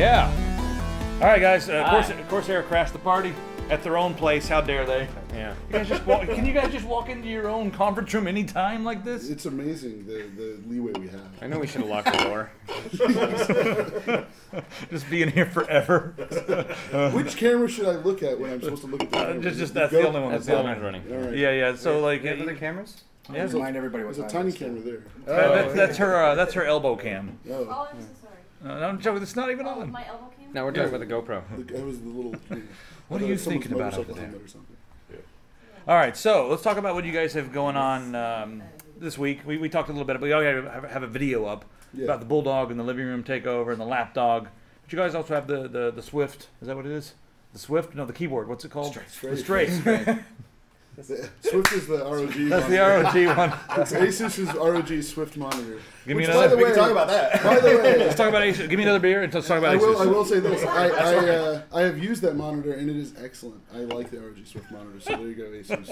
Yeah. All right, guys. Corsair crashed the party at their own place. How dare they? Yeah. You guys just walk, can you guys just walk into your own conference room anytime like this? It's amazing the leeway we have. I know we should have locked the door. Just being here forever. Which camera should I look at when I'm supposed to look at the camera? Just that's the only one. That's the only one running. All right. Yeah. So like, You have other cameras? yeah, Remind everybody There's what's a tiny camera there. that's her elbow cam. Oh, Oh, I'm so sorry. I'm joking. It's not even Oh, on. my elbow cam? No, we're talking about the GoPro. that was the little. What are you someone's thinking about motorcycle over there? helmet or something. All right, so let's talk about what you guys have going on this week. We talked a little bit, but we already have a video up about the Bulldog and the living room takeover and the lapdog. But you guys also have the Swift. Is that what it is? The Swift? No, the keyboard. What's it called? Straight. The Straight. Swift is the ROG. That's the ROG one. It's Asus's ROG Swift monitor. Give me Which, another. We can talk about that. By the way, Let's talk about Asus. Give me another beer and let's talk about I Asus. will say this. I have used that monitor and it is excellent. I like the ROG Swift monitor. So there you go, Asus.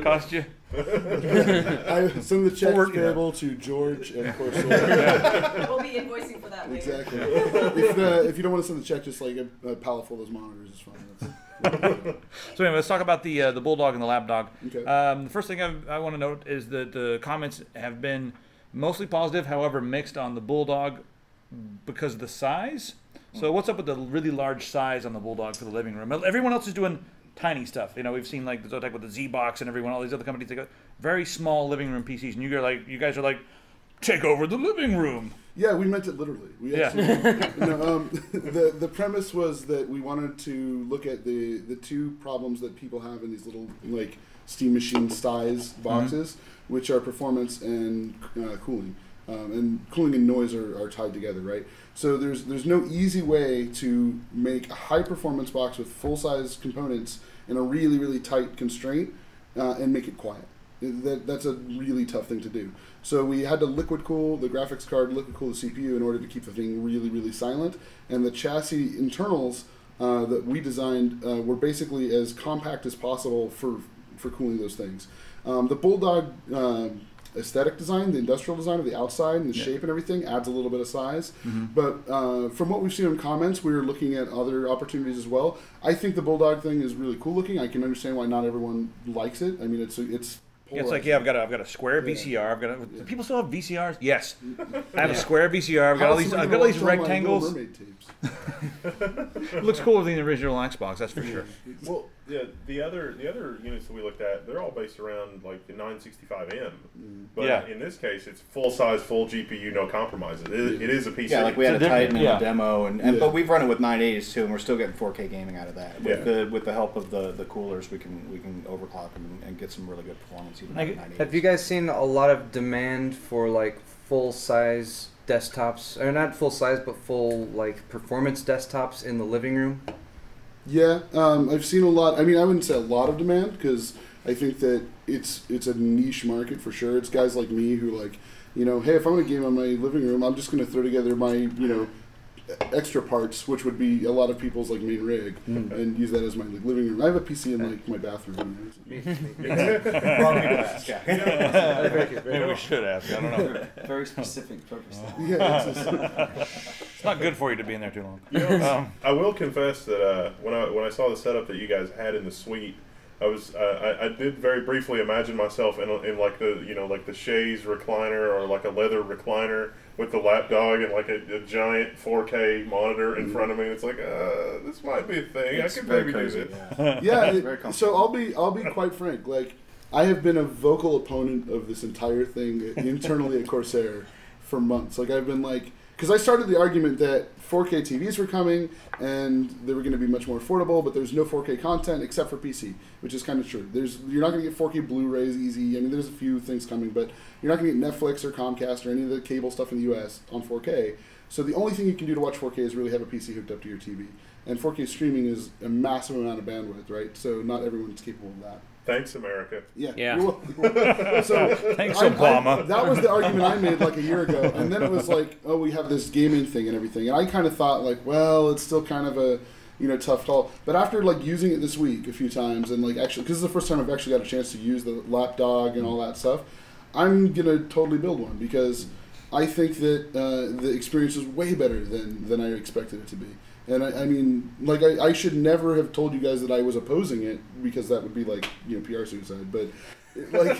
Cost you? I send the check Forward, payable to George and Corsair. We'll be invoicing for that later. Exactly. If you don't want to send the check, just like a pallet full of those monitors is fine. So anyway, let's talk about the Bulldog and the Lapdog. Okay. The first thing I want to note is that the comments have been mostly positive, however mixed on the Bulldog because of the size. So what's up with the really large size on the Bulldog for the living room? Everyone else is doing tiny stuff. You know, we've seen like the Zotac with the Z-Box and everyone, all these other companies, they got very small living room PCs, and you guys are like, take over the living room. Yeah, we meant it literally. We actually, the premise was that we wanted to look at the two problems that people have in these little like steam machine size boxes, which are performance and cooling. And cooling and noise are tied together, right? So there's no easy way to make a high performance box with full size components in a really, really tight constraint and make it quiet. That's a really tough thing to do. So we had to liquid cool the graphics card, liquid cool the CPU in order to keep the thing really, really silent. And the chassis internals that we designed were basically as compact as possible for cooling those things. The Bulldog aesthetic design, the industrial design of the outside and the shape and everything adds a little bit of size. But from what we've seen in comments, we were looking at other opportunities as well. I think the Bulldog thing is really cool looking. I can understand why not everyone likes it. I mean, it's It's like, I've got a square VCR. Do people still have VCRs? Yes. I have a square VCR. I've got all these rectangles. It looks cooler than the original Xbox, that's for sure. Well, yeah, the other units that we looked at, they're all based around like the 965M. But in this case, it's full size, full GPU, no compromises. It is a PC. Yeah, like we had a Titan in the demo, but we've run it with 980s too, and we're still getting 4K gaming out of that. With the help of the coolers, we can overclock and get some really good performance even with 980s. Have you guys seen a lot of demand for like full size desktops, or not full size, but full like performance desktops in the living room? Yeah, I've seen a lot. I mean, I wouldn't say a lot of demand because I think that it's a niche market for sure. It's guys like me who like, hey, if I'm going to game on my living room, I'm just going to throw together my, extra parts, which would be a lot of people's like main rig, and use that as my like, living room. I have a PC in like my bathroom. Wrong people ask. Maybe we should ask. I don't know. Very specific purpose. Yeah, It's not good for you to be in there too long. I will confess that when I saw the setup that you guys had in the suite, I did very briefly imagine myself in like the chaise recliner or like a leather recliner with the lapdog and like a giant 4K monitor in front of me. It's like this might be a thing. I could maybe do this. Yeah. So I'll be quite frank. Like I have been a vocal opponent of this entire thing internally at Corsair for months. Like I've been like. Because I started the argument that 4K TVs were coming and they were going to be much more affordable, but there's no 4K content except for PC, which is kind of true. You're not going to get 4K Blu-rays easy. I mean, there's a few things coming, but you're not going to get Netflix or Comcast or any of the cable stuff in the US on 4K. So the only thing you can do to watch 4K is really have a PC hooked up to your TV. And 4K streaming is a massive amount of bandwidth, right? So not everyone's capable of that. Thanks, America. Yeah. So thanks, Obama. That was the argument I made like a year ago, and then it was like, oh, we have this gaming thing and everything, and I kind of thought like, well, it's still kind of a tough call. But after like using it this week a few times, and like actually, because this is the first time I've actually got a chance to use the lapdog and all that stuff, I'm gonna totally build one because I think that the experience was way better than I expected it to be. And I mean, like, I should never have told you guys that I was opposing it, because that would be like, PR suicide. But, like,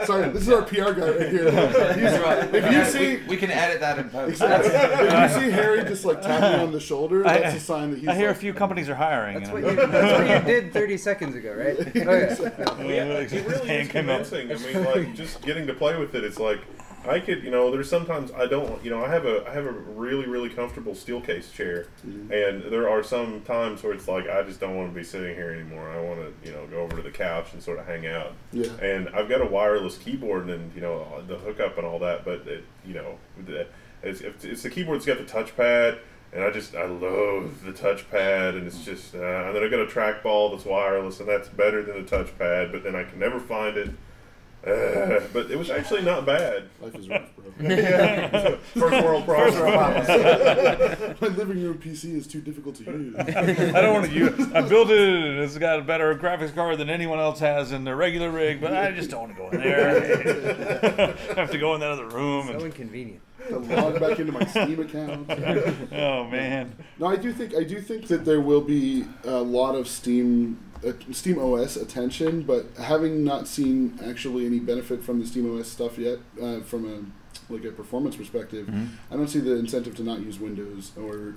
sorry, this is our PR guy right here. If you see, we can edit that in post. Exactly. If you see Harry just like tap me on the shoulder, that's a sign that he's. I hear a few companies are hiring. That's what you did 30 seconds ago, right? It really is convincing. I mean, like, just getting to play with it, it's like, I could, there's sometimes I don't, I have a really, really comfortable steel case chair, and there are some times where it's like, I just don't want to be sitting here anymore. I want to, go over to the couch and sort of hang out. Yeah. And I've got a wireless keyboard and, the hookup and all that, but it's the keyboard that's got the touchpad, and I love the touchpad, and it's just, and then I've got a trackball that's wireless, and that's better than the touchpad, but then I can never find it. But it was actually not bad. Life is rough, bro. First world problem. My living room PC is too difficult to use. I don't want to use. I built it, and it's got a better graphics card than anyone else has in their regular rig, but I just don't want to go in there. I have to go in that other room. So inconvenient. To log back into my Steam account. Oh man. No, I do think that there will be a lot of Steam OS attention, but having not seen actually any benefit from the Steam OS stuff yet, from a performance perspective, I don't see the incentive to not use Windows or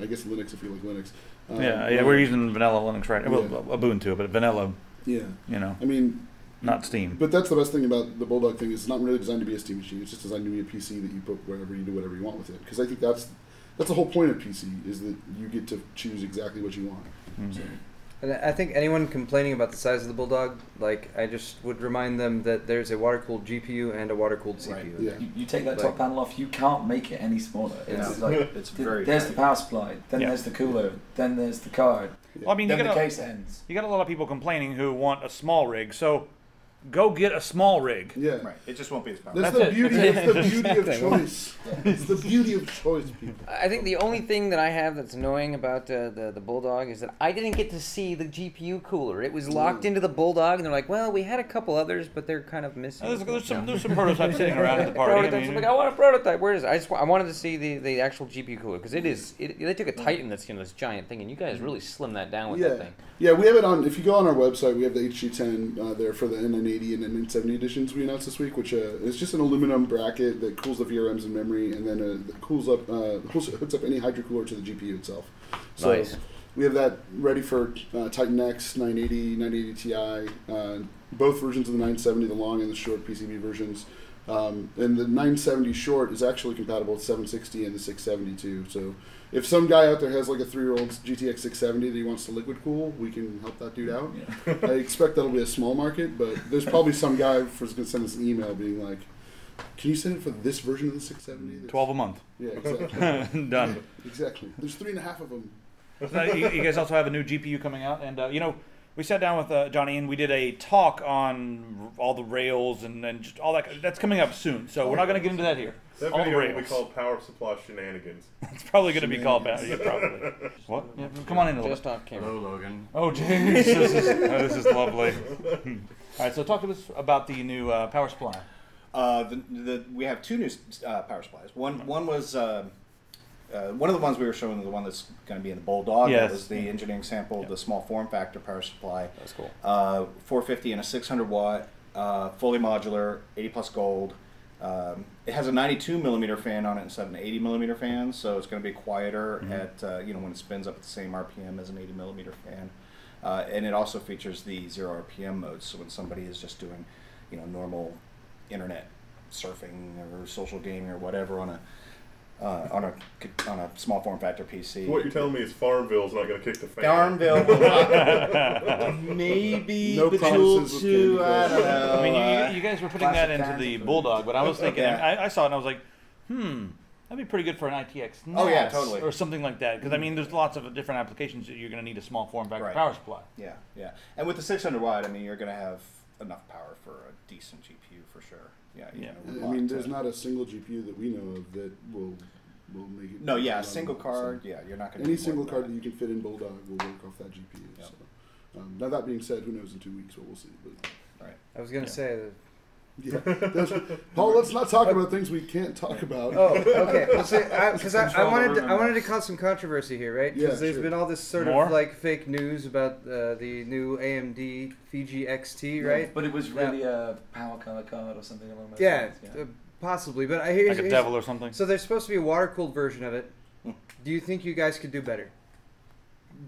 I guess Linux if you like Linux. We're using vanilla Linux right now. Well, Ubuntu, but vanilla. Yeah. I mean, not Steam. But that's the best thing about the Bulldog thing, is it's not really designed to be a Steam machine. It's just designed to be a PC that you put wherever, you do whatever you want with it. Because I think that's the whole point of PC, is that you get to choose exactly what you want. So. And I think anyone complaining about the size of the Bulldog, like, I just would remind them that there's a water-cooled GPU and a water-cooled CPU. Right. Yeah. You take that top panel off, you can't make it any smaller. It's it's very. There's the power supply, then there's the cooler, then there's the card. Well, I mean, then the case ends. You got a lot of people complaining who want a small rig, so go get a small rig. Yeah, right. It just won't be as powerful. That's the beauty. It's the beauty of choice. It's the beauty of choice, people. I think the only thing that I have that's annoying about the Bulldog is that I didn't get to see the GPU cooler. It was locked into the Bulldog, and they're like, "Well, we had a couple others, but they're kind of missing." There's some prototypes sitting around at the party. I'm like, I want a prototype. Where is it? I wanted to see the actual GPU cooler, because they took a Titan that's this giant thing, and you guys really slimmed that down with that thing. Yeah, we have it on. If you go on our website, we have the HG10 there for the N980 and N970 editions we announced this week, which is just an aluminum bracket that cools the VRMs and memory, and then that hooks up any hydro cooler to the GPU itself. So nice. We have that ready for Titan X, 980, 980 Ti, both versions of the 970, the long and the short PCB versions. And the 970 short is actually compatible with 760 and the 670 too. So if some guy out there has like a 3-year-old GTX 670 that he wants to liquid cool, we can help that dude out. Yeah. I expect that'll be a small market, but there's probably some guy who's going to send us an email being like, can you send it for this version of the 670? 12 a month. Yeah, exactly. Done. Yeah, exactly. There's 3.5 of them. You guys also have a new GPU coming out, and we sat down with Johnny and we did a talk on all the rails and just all that. That's coming up soon, so we're not going to get into that here. That all video the will be called Power Supply Shenanigans. It's probably going to be called that. Yeah, probably. What? Yeah, come on in a little Just bit. off camera. Hello, Logan. Oh, jeez. This is lovely. All right, so talk to us about the new power supply. We have two new power supplies. One was one of the ones we were showing, the one that's going to be in the Bulldog. Yes. That was the engineering sample, the small form factor power supply. That's cool. 450 and a 600 watt, fully modular, 80 plus gold. It has a 92 millimeter fan on it instead of an 80 millimeter fan, so it's going to be quieter at when it spins up at the same RPM as an 80 millimeter fan. And it also features the 0 RPM mode, so when somebody is just doing normal internet surfing or social gaming or whatever on a small form factor PC. What you're telling me is Farmville's not going to kick the fan. Farmville will not. Maybe no Bejeweled 2, I don't know. I mean, you guys were putting that into the Bulldog, but I was thinking, I saw it and I was like, that'd be pretty good for an ITX NAS. Oh yeah, totally. Or something like that. Because, I mean, there's lots of different applications that you're going to need a small form factor power supply. Yeah, yeah. And with the 600 watt, I mean, you're going to have enough power for a decent GPU for sure. Yeah. I mean, there's not a single GPU that we know of that will make it. No, yeah, a single card. So you're not going to. Any single card that you can fit in Bulldog will work off that GPU. Yep. So, now that being said, who knows in 2 weeks what we'll see. But right. I was going to say that Yeah. Paul, let's not talk about things we can't talk about. Oh, okay. Because I wanted to cause some controversy here, right? Because Yeah, there's sure. been all this sort More? of like fake news about the new AMD Fiji XT, right? But it was really a power color card or something along those Yeah, lines. Yeah. possibly. But Like a devil or something. So there's supposed to be a water cooled version of it. Do you think you guys could do better?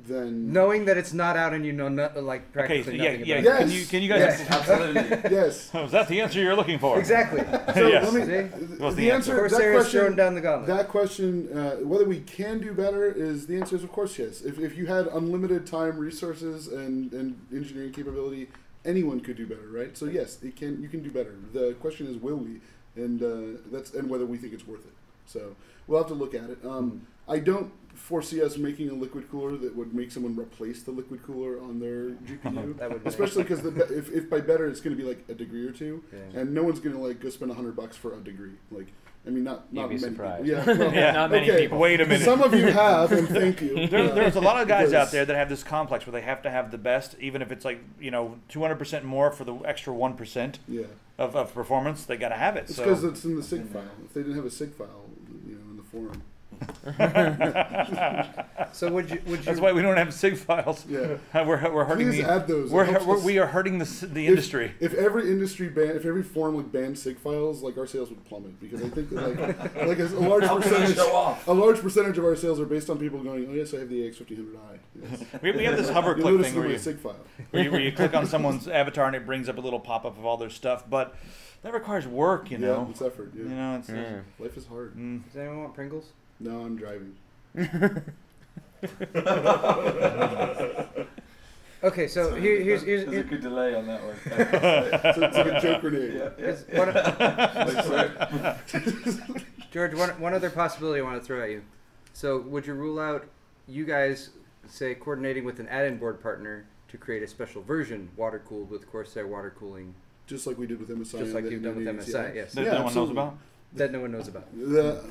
Then Knowing that it's not out and you know like practically nothing about it. Yes. Can you guys? Yes. Absolutely. yes. Was that the answer you're looking for? Exactly. So Yes. let me, See? What's the the answer. answer? That Corsair's throwing question. down the gauntlet. That question, whether we can do better, is the answer is of course yes. If you had unlimited time, resources, and engineering capability, anyone could do better, right? So yes, it can. You can do better. The question is, will we? And and whether we think it's worth it. So we'll have to look at it. I don't foresee us making a liquid cooler that would make someone replace the liquid cooler on their GPU. That would be Especially because if by better it's going to be like a degree or two, Yeah. and no one's going to like go spend $100 for a degree. Like, I mean, not You'd be many surprised. people. Yeah, well, Yeah, not many okay. people. Wait a minute. Some of you have, and thank you. There's a lot of guys Because- out there that have this complex where they have to have the best, even if it's like 200% more for the extra 1% Yeah, of performance. They got to have it. it's So because it's in the SIG file. If they didn't have a SIG file, in the forum. So would you? that's why we don't have SIG files. Yeah. We're hurting Please the. add those. It helps us. We are hurting the industry. If every industry if every forum like banned SIG files, like our sales would plummet because I think that like a large How can I percentage, show off? a large percentage of our sales are based on people going, oh yes, I have the AX1500i. Yes. We have this hover You'll click notice thing it in where my you, SIG file. where you click on someone's avatar and it brings up a little pop up of all their stuff, but that requires work, you know. Yeah, it's effort. Yeah. You know, it's Life is hard. Does anyone want Pringles? No, I'm driving. Okay, so here's There's a good delay on that one. So it's like a joke grenade. Yeah. here's George, one other possibility I want to throw at you. So would you rule out you guys, say, coordinating with an add-in board partner to create a special version water-cooled with Corsair water cooling, Just like we did with MSI. just like and you've done with Unity, MSI, yes. that Yeah, no one knows absolutely. about. That no one knows about.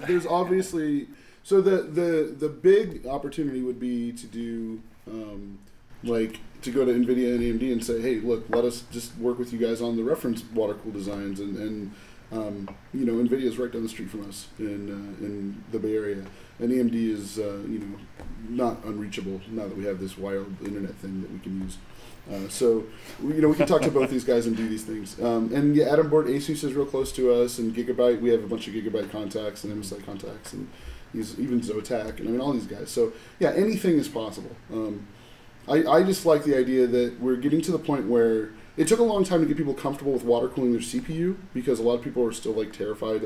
There's obviously the big opportunity would be to do like to go to NVIDIA and AMD and say, hey, look, let us just work with you guys on the reference water cool designs and NVIDIA is right down the street from us in the Bay Area, and AMD is not unreachable now that we have this wild internet thing that we can use. So we can talk to both these guys and do these things. And yeah, Atom Board, Asus is real close to us, and Gigabyte, we have a bunch of Gigabyte contacts and MSI contacts, and even Zotac, and I mean all these guys. So yeah, anything is possible. I just like the idea that we're getting to the point where it took a long time to get people comfortable with water cooling their CPU because a lot of people are still like terrified,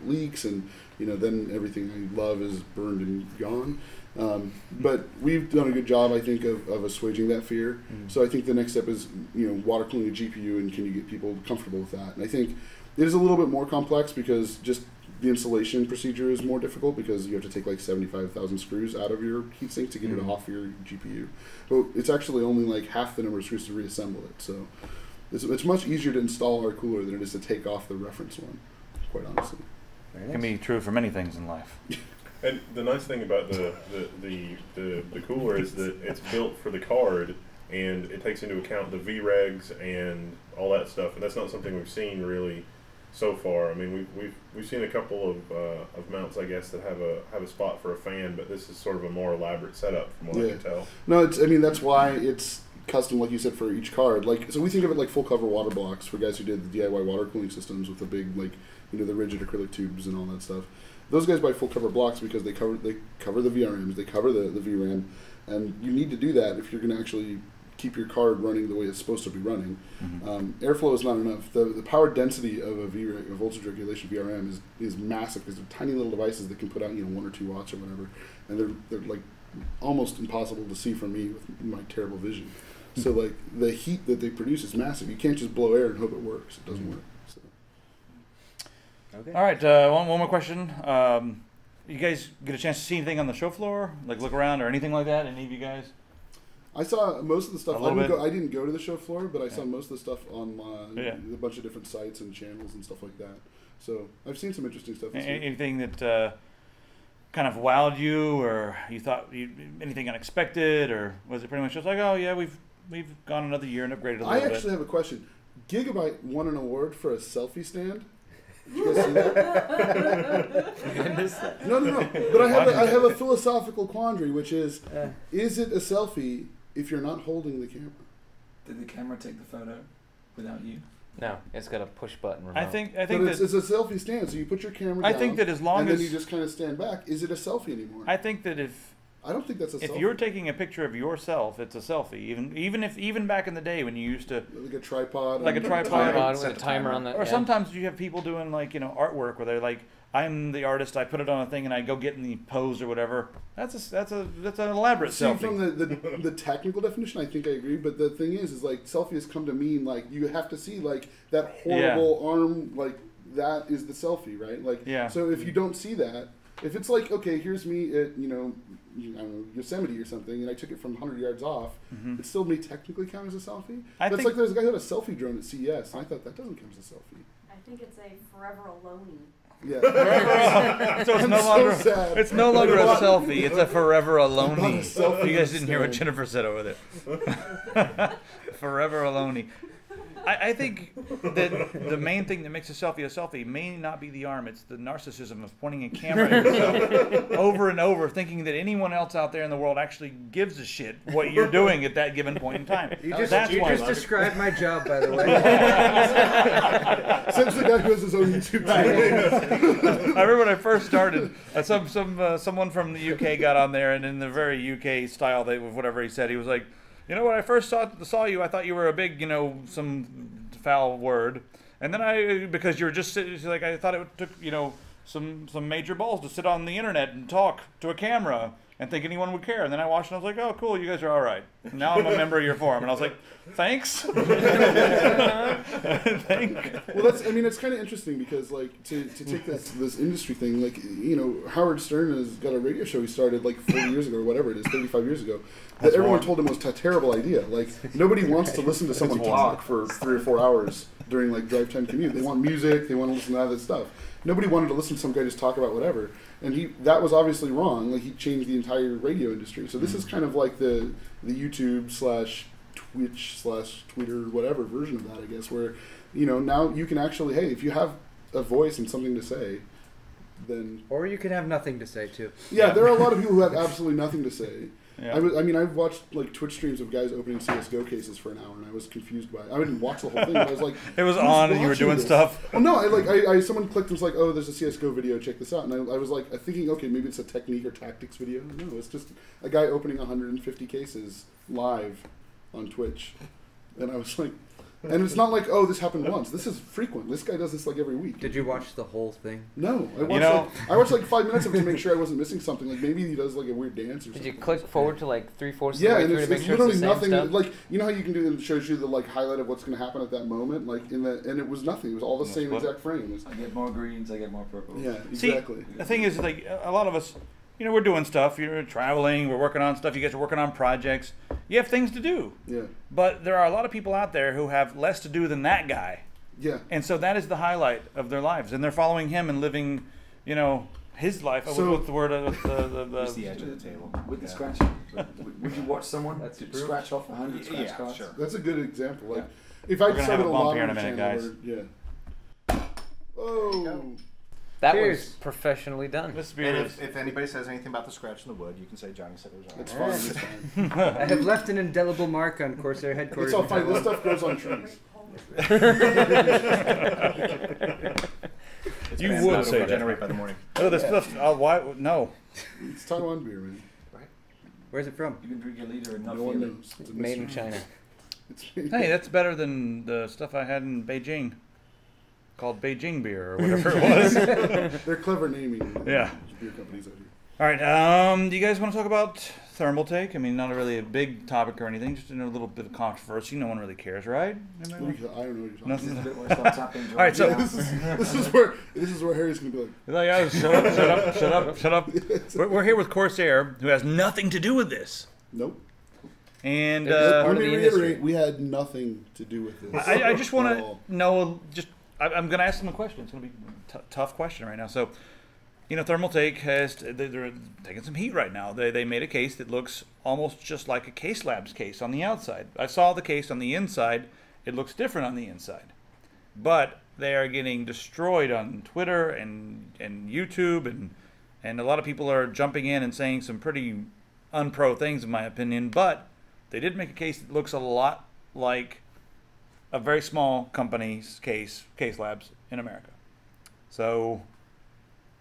leaks, and then everything I love is burned and gone. But we've done a good job, I think, of assuaging that fear. So I think the next step is, water cooling a GPU, and can you get people comfortable with that? And I think it is a little bit more complex because just the installation procedure is more difficult because you have to take like 75,000 screws out of your heatsink to get it off your GPU. But it's actually only like half the number of screws to reassemble it. So it's much easier to install our cooler than it is to take off the reference one, quite honestly. It can be true for many things in life. And the nice thing about the cooler is that it's built for the card, and it takes into account the VREGs and all that stuff. And that's not something we've seen really so far. I mean, we've seen a couple of mounts, I guess, that have a spot for a fan, but this is sort of a more elaborate setup from what I can tell. No, that's why it's custom, like you said, for each card. Like, so we think of it like full cover water blocks for guys who did the DIY water cooling systems with the big, like, the rigid acrylic tubes and all that stuff. Those guys buy full cover blocks because they cover the VRMs, they cover the VRAM, and you need to do that if you're going to actually keep your card running the way it's supposed to be running. Airflow is not enough. The power density of a voltage regulation VRM is massive because they're tiny little devices that can put out 1 or 2 watts or whatever, and they're like almost impossible to see from me with my terrible vision. So like the heat that they produce is massive. You can't just blow air and hope it works. It doesn't work. So. Okay. All right, one more question. You guys get a chance to see anything on the show floor, like look around or anything like that? Any of you guys? I saw most of the stuff. A little bit. I didn't go to the show floor, but I saw most of the stuff online, a bunch of different sites and channels and stuff like that. So I've seen some interesting stuff. Anything that kind of wowed you, or you thought anything unexpected, or was it pretty much just like, oh yeah, we've gone another year and upgraded a little bit? I actually have a question. Gigabyte won an award for a selfie stand. Did you guys see that? No. But I have a philosophical quandary, which is it a selfie if you're not holding the camera? Did the camera take the photo without you? No, it's got a push button remote. I think But that it's a selfie stand, so you put your camera down. I think that as long and as then you just kind of stand back. Is it a selfie anymore? I think that I don't think that's a selfie. if you're taking a picture of yourself, it's a selfie. Even back in the day when you used to like a tripod, like a and- tripod with a timer on the. or sometimes you have people doing like artwork where they're like, I'm the artist, I put it on a thing and I go get in the pose or whatever. That's an elaborate See, selfie. from the technical definition, I think I agree. But the thing is like selfie has come to mean like you have to see like that horrible arm, like that is the selfie, right? Like, Yeah. So if you don't see that, if it's like, okay, here's me at I don't know, Yosemite or something, and I took it from 100 yards off, it still may technically count as a selfie. I But it's think- like there's a guy who had a selfie drone at CES, and I thought that doesn't count as a selfie. I think it's a forever alone. Yeah. So it's I'm no so longer sad. it's no longer a I bought- selfie. It's a forever alone. I bought a selfie You guys didn't hear what stand. Jennifer said over there. Forever alone. I think that the main thing that makes a selfie may not be the arm. It's the narcissism of pointing a camera at yourself over and over, thinking that anyone else out there in the world actually gives a shit what you're doing at that given point in time. You just That's why. described my job, by the way. Since the guy who has his own YouTube channel. I remember when I first started, someone from the UK got on there, and in the very UK style, whatever he said, he was like, when I first saw you, I thought you were a big, some foul word, and then because you were just like, I thought it took, some major balls to sit on the internet and talk to a camera and think anyone would care. And then I watched and I was like, oh, cool, you guys are all right. Now I'm a member of your forum. And I was like, thanks. Well, it's kind of interesting because, like, to take this industry thing, like, Howard Stern has got a radio show he started, like, 40 years ago or whatever it is, 35 years ago, that everyone told him was a terrible idea. Like, nobody wants to listen to someone talk for 3 or 4 hours during, like, drive time commute. They want music. They want to listen to other stuff. Nobody wanted to listen to some guy just talk about whatever. And that was obviously wrong. Like, he changed the entire radio industry. So this is kind of like the YouTube / Twitch / Twitter, whatever version of that, I guess, where, now you can actually, hey, if you have a voice and something to say, then... Or you can have nothing to say, too. Yeah, there are a lot of people who have absolutely nothing to say. Yeah. I've watched, like, Twitch streams of guys opening CSGO cases for an hour, and I was confused by it. I didn't watch the whole thing, but I was like... It was who's on and you were watching doing this? stuff. Well, no, someone clicked and was like, oh, there's a CSGO video, check this out. And I was like, thinking, okay, maybe it's a technique or tactics video. No, it's just a guy opening 150 cases live on Twitch. And I was like... And it's not like, oh, this happened once. This is frequent. This guy does this like every week. Did you watch the whole thing? No, I watched like 5 minutes of it to make sure I wasn't missing something. Like maybe he does like a weird dance or something. Did you click forward to like 3/4 of the Yeah, way and through to make it's sure literally it's the nothing. same stuff? Like how you can do it shows you the like highlight of what's going to happen at that moment. Like and it was nothing. It was all the same exact frame. It was, I get more greens, I get more purple. yeah, See, exactly. the thing is, like, a lot of us, we're doing stuff. You're traveling. We're working on stuff. You guys are working on projects. You have things to do. Yeah, But there are a lot of people out there who have less to do than that guy. yeah. And so that is the highlight of their lives. And they're following him and living, his life. So- What's the word? Just the edge of the table. With the scratching, would you watch someone That's to true. scratch off 100 scratch Yeah, cards? sure. That's a good example. Like if We're I gonna started have a a bump lottery here in a minute, channel guys. yeah. Oh. That Cheers. was professionally done. This And beer is. if anybody says anything about the scratch in the wood, you can say Johnny said it was on. It's fine. It's fine. I have left an indelible mark on Corsair headquarters. It's all fine. This stuff grows on trees. You Man's would not say that. generate by the morning. Oh, this stuff. Why? No. It's Taiwan beer, man. Where's it from? You can drink a liter and not No feel one it. knows. It's a Made in mystery. China. Hey, that's better than the stuff I had in Beijing, called Beijing beer or whatever it was. They're clever naming. Yeah. Beer companies out here. All right. Do you guys want to talk about thermal take? I mean, not really a big topic or anything, just a little bit of controversy. No one really cares, right? I don't know what you're talking Nothing. This is a bit where it starts happening. All right, so about. This is where Harry's gonna be like. like, yeah, shut up. We're here with Corsair, who has nothing to do with this. Nope. And They're just part Let of me the reiterate, industry. we had nothing to do with this. I just want At to all. know. I'm going to ask them a question. It's going to be a tough question right now. So, Thermal Take they're taking some heat right now. They made a case that looks almost just like a Case Labs case on the outside. I saw the case on the inside, it looks different on the inside. But they are getting destroyed on Twitter and YouTube, and a lot of people are jumping in and saying some pretty unpro things, in my opinion. But they did make a case that looks a lot like a very small company's case labs in America. So,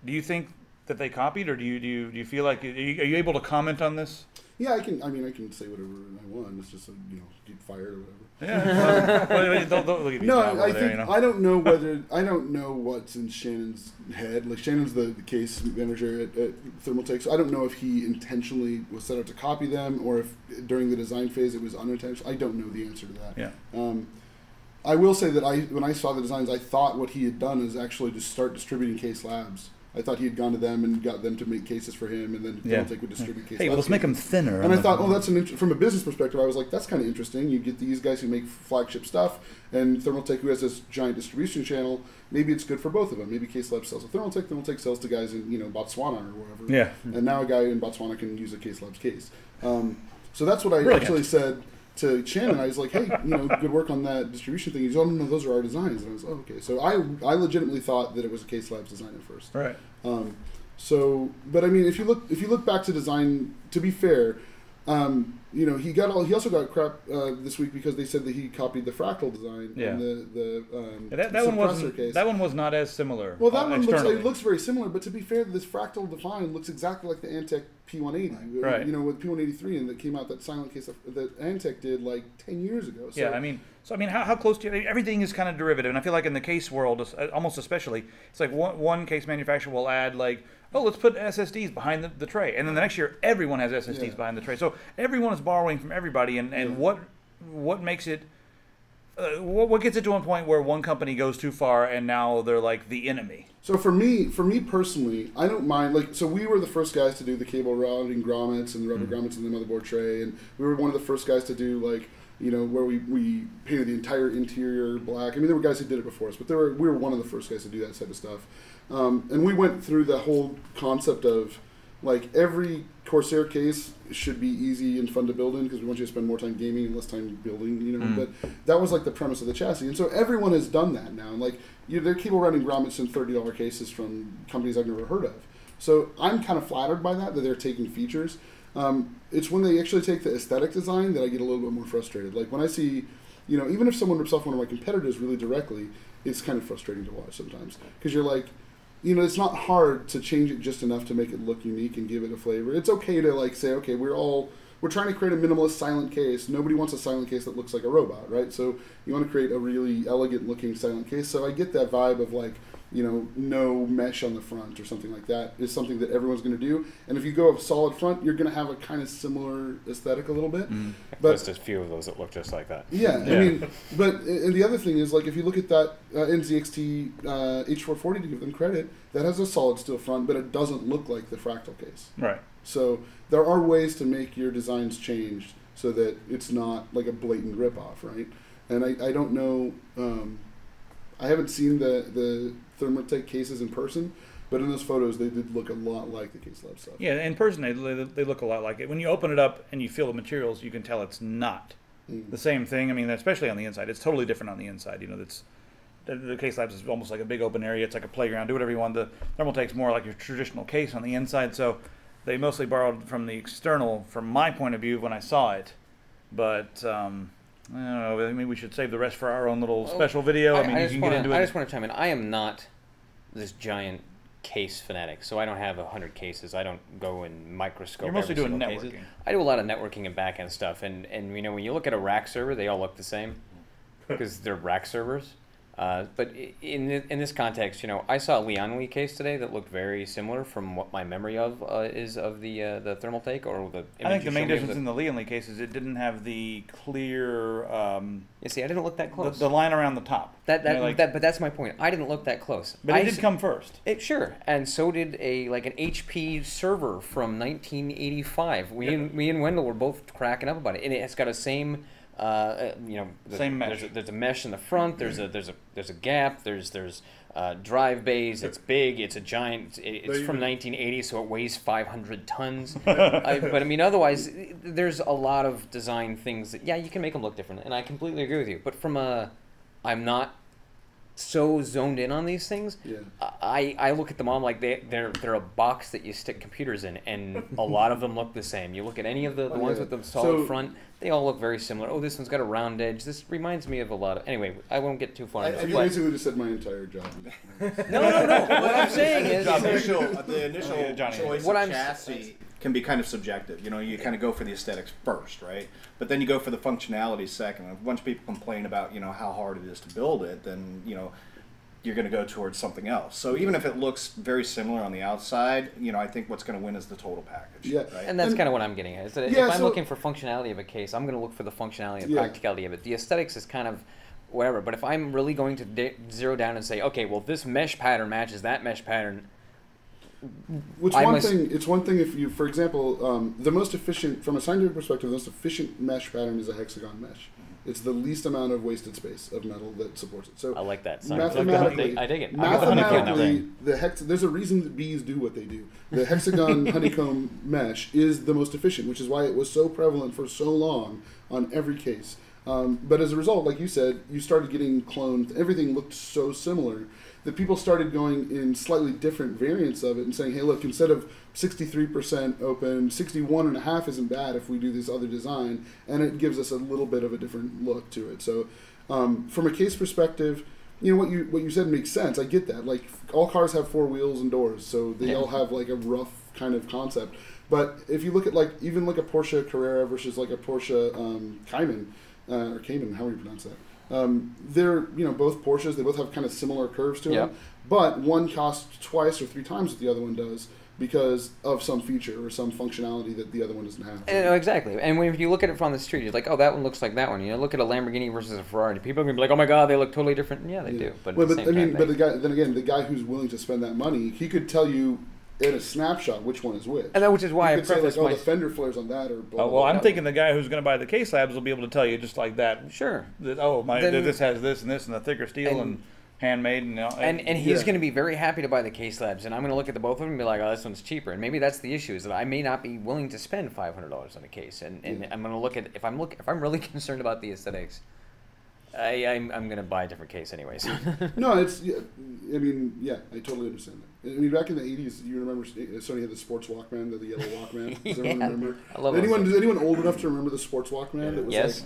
do you think that they copied, or do you feel like are you able to comment on this? Yeah, I can say whatever I want. It's just get fired or whatever. Yeah. Don't look at me. No, I don't know what's in Shannon's head. Like Shannon's the case manager at Thermaltake, so I don't know if he intentionally was set out to copy them or if during the design phase it was unintentional. I don't know the answer to that. Yeah. I will say that when I saw the designs, I thought what he had done is actually just start distributing case labs. I thought he had gone to them and got them to make cases for him, and then Thermaltake would distribute cases. Hey, well, let's make them thinner. And I thought, that's from a business perspective, I was like, that's kind of interesting. You get these guys who make flagship stuff, and Thermaltake, who has this giant distribution channel. Maybe it's good for both of them. Maybe Case Lab sells to Thermaltake sells to guys in Botswana or wherever. Yeah. And now a guy in Botswana can use a Case Lab's case. So that's what I actually said to Shannon. I was like, hey, good work on that distribution thing. He's, oh, no, those are our designs. And I was, okay. So I legitimately thought that it was a Case Labs design at first. Right. But I mean, if you look back to design, to be fair, he also got crap this week because they said that he copied the fractal design. Yeah. And that one was not as similar. Well, that one looks very similar, but to be fair, this fractal define looks exactly like the Antec P180. Right. With P183 and that came out, that silent case that Antec did like 10 years ago. So, yeah, how close do you? Everything is kind of derivative, and I feel like in the case world, almost especially, it's like one case manufacturer will add like, oh, let's put SSDs behind the tray, and then the next year everyone has SSDs behind the tray. So everyone is borrowing from everybody, and what makes it? What gets it to a point where one company goes too far and now they're like the enemy? So for me personally, I don't mind. So we were the first guys to do the cable routing grommets and the rubber grommets in the motherboard tray, and we were one of the first guys to do where we painted the entire interior black. I mean, there were guys who did it before us, but we were one of the first guys to do that type of stuff. And we went through the whole concept of every Corsair case should be easy and fun to build in because we want you to spend more time gaming and less time building, But that was the premise of the chassis. And so everyone has done that now. And they're cable routing grommets in $30 cases from companies I've never heard of. So I'm kind of flattered by that they're taking features. It's when they actually take the aesthetic design that I get a little bit more frustrated. Like when I see, even if someone rips off one of my competitors really directly, it's kind of frustrating to watch sometimes. Because you're like, it's not hard to change it just enough to make it look unique and give it a flavor. It's okay to say, okay, we're trying to create a minimalist silent case. Nobody wants a silent case that looks like a robot, right? So you want to create a really elegant looking silent case. So I get that vibe of no mesh on the front or something like that is something that everyone's going to do. And if you go a solid front, you're going to have a kind of similar aesthetic a little bit. But there's just a few of those that look just like that. Yeah. I mean, and the other thing is if you look at that NZXT H440, to give them credit, that has a solid steel front, but it doesn't look like the fractal case. Right. So there are ways to make your designs change so that it's not like a blatant ripoff, right? And I don't know. I haven't seen the Thermaltake cases in person, but in those photos they did look a lot like the Case Lab stuff. Yeah, in person they look a lot like it. When you open it up and you feel the materials, you can tell it's not the same thing. I mean, especially on the inside, it's totally different on the inside. The Case Labs is almost like a big open area. It's like a playground. Do whatever you want. The Thermaltake's more like your traditional case on the inside. So they mostly borrowed from the external, from my point of view, when I saw it. But I don't know. I mean, we should save the rest for our own little special video. I mean, you can get into it. I just want to chime in. I am not this giant case fanatic, so I don't have 100 cases. I don't go and microscope. You're mostly doing networking. Cases. I do a lot of networking and back end stuff, and when you look at a rack server, they all look the same because they're rack servers. But in this context, I saw a Lianhui case today that looked very similar from what my memory is of the Thermaltake or the. I think the main difference in the Lianhui case is it didn't have the clear. You see, I didn't look that close. The line around the top. But that's my point. I didn't look that close. But it did come first. Sure, and so did an HP server from 1985. We and Wendell were both cracking up about it, and it's got a same. Same mesh. There's a mesh in the front. There's a gap. There's drive bays. It's big. It's a giant. It's from 1980, so it weighs 500 tons. But I mean, otherwise, there's a lot of design things that you can make them look different, and I completely agree with you. But from I'm not so zoned in on these things. Yeah. I look at them all like they're a box that you stick computers in, and a lot of them look the same. You look at any of the ones with the solid front, they all look very similar. Oh, this one's got a round edge. This reminds me of a lot of... Anyway, I won't get too far into it. You basically just said my entire job. No. What I'm saying is... The initial choice of chassis can be kind of subjective. You know, you kind of go for the aesthetics first, right? But then you go for the functionality second. If a bunch of people complain about, how hard it is to build it, then, you're going to go towards something else. So even if it looks very similar on the outside, I think what's going to win is the total package. Yeah. Right? And that's kind of what I'm getting at. Is that if I'm looking for functionality of a case, I'm going to look for the functionality and practicality of it. The aesthetics is kind of whatever. But if I'm really going to zero down and say, okay, well, this mesh pattern matches that mesh pattern. It's one thing if you, for example, the most efficient, from a scientific perspective, the most efficient mesh pattern is a hexagon mesh. It's the least amount of wasted space of metal that supports it. So I like that. Mathematically, I dig it. Mathematically, there's a reason that bees do what they do. The hexagon honeycomb mesh is the most efficient, which is why it was so prevalent for so long on every case. But as a result, like you said, you started getting cloned. Everything looked so similar that people started going in slightly different variants of it and saying, hey, look, instead of 63% open, 61.5% isn't bad if we do this other design, and it gives us a little bit of a different look to it. So from a case perspective, what you said makes sense. I get that. Like, all cars have 4 wheels and doors, so they all have like a rough kind of concept. But if you look at even like a Porsche Carrera versus like a Porsche Cayman, or Cayman, how do you pronounce that? They're both Porsches. They both have kind of similar curves to them, but one costs twice or 3 times what the other one does because of some feature or some functionality that the other one doesn't have. Exactly. And when you look at it from the street, you're like, oh, that one looks like that one. Look at a Lamborghini versus a Ferrari. People are gonna be like, oh my God, they look totally different. Yeah, they do. But the guy who's willing to spend that money, he could tell you in a snapshot which one is which. And which is why I preface the fender flares on that, or blah, well, I'm thinking the guy who's going to buy the case labs will be able to tell you just like that. Sure. That, this has this and this and the thicker steel and handmade and he's going to be very happy to buy the case labs, and I'm going to look at the both of them and be like, oh, this one's cheaper. And maybe that's the issue, is that I may not be willing to spend $500 on a case, and I'm going to look at if I'm really concerned about the aesthetics. I'm going to buy a different case anyways. No, I totally understand that. I mean, back in the 80s, you remember Sony had the sports Walkman, the yellow Walkman. Does everyone remember? I love Does anyone old enough to remember the sports Walkman? That was yes.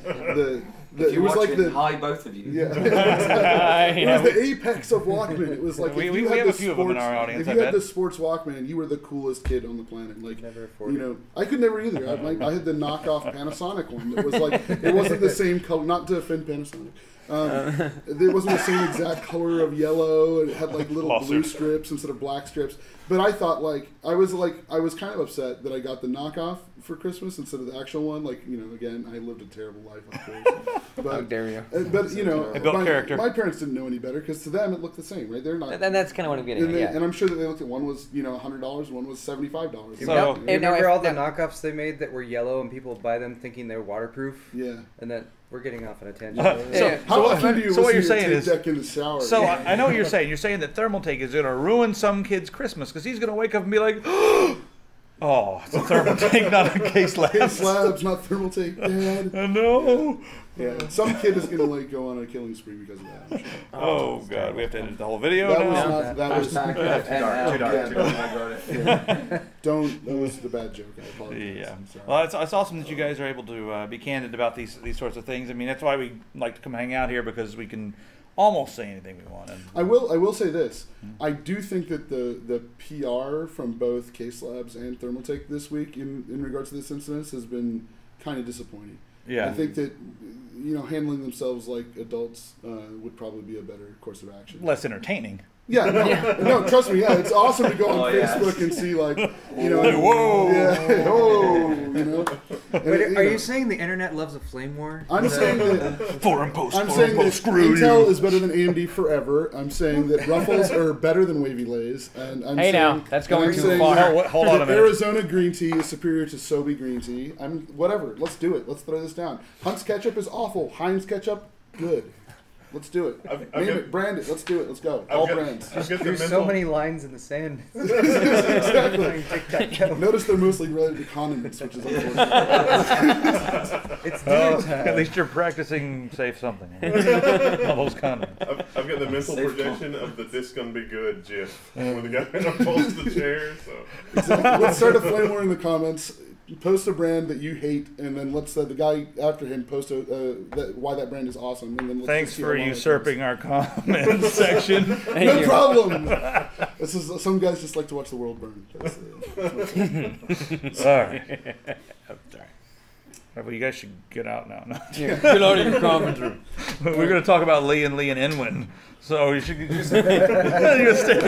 Hi, both of you. Yeah. It was the apex of Walkman. It was like we have a few of them in our audience. If you had the sports Walkman, you were the coolest kid on the planet. Like, never afforded. I could never either. I had the knockoff Panasonic one. That was like, it wasn't the same color. Not to offend Panasonic. It wasn't the same exact color of yellow. It had like little blue strips instead of black strips. But I thought I was kind of upset that I got the knockoff for Christmas instead of the actual one. Again, I lived a terrible life, I'm sure. But, how dare you? But it built character. My parents didn't know any better because to them it looked the same, right? They're not. And that's kind of what I'm getting at. And I'm sure that they looked at one was $100, one was $75. So remember all the knockoffs they made that were yellow and people would buy them thinking they're waterproof? Yeah. And that we're getting off on a tangent. How often do you what you're listen to saying your is, tape deck in the shower? So I know what you're saying. You're saying that Thermaltake is going to ruin some kid's Christmas because he's going to wake up and be like, oh, it's a Thermaltake, not a case lab. Case labs, not Thermaltake, Dad. No. Yeah, some kid is going to go on a killing spree because of that, I'm sure. Oh, God. We have to edit the whole video That now? was not, Too dark. that was the bad joke. I apologize. Yeah. I'm sorry. Well, it's awesome that you guys are able to be candid about these sorts of things. I mean, that's why we like to come hang out here, because we can almost say anything we want. I will say this. I do think that the PR from both Case Labs and Thermaltake this week in regards to this incident has been kind of disappointing. Yeah. I think that handling themselves like adults would probably be a better course of action. Less entertaining. Yeah, no, trust me. Yeah, it's awesome to go on Facebook and see whoa, yeah, whoa, But are you saying the internet loves a flame war? I'm saying that Forum post. I'm saying that Intel is better than AMD forever. I'm saying that Ruffles are better than Wavy Lays, and I'm saying now that's going too far. Hold on a minute. Arizona green tea is superior to Sobe green tea. Whatever. Let's do it. Let's throw this down. Hunt's ketchup is awful. Heinz ketchup, good. Let's do it. I've Name got- it, brand it. Let's do it. Let's go. I've All got- brands. I've got the There's so mental- many lines in the sand. Exactly. Tic-tac-toe. Notice they're mostly related to condiments, which is unfortunate. It's dinner time. At least you're practicing safe something. All those condiments. I've got the mental Safe projection of the "this gonna be good" gif when the guy unfolds the chair. So Exactly. Let's start a flame war in the comments. Post a brand that you hate, and then let's the guy after him post why that brand is awesome. And then let's Thanks just see for how long it usurping our comment section. goes. No problem. This is some guys just like to watch the world burn. Sorry. Well, you guys should get out now. No. Get out of your conference room. We're going to talk about Lee and Inwin. So you should just you're gonna stay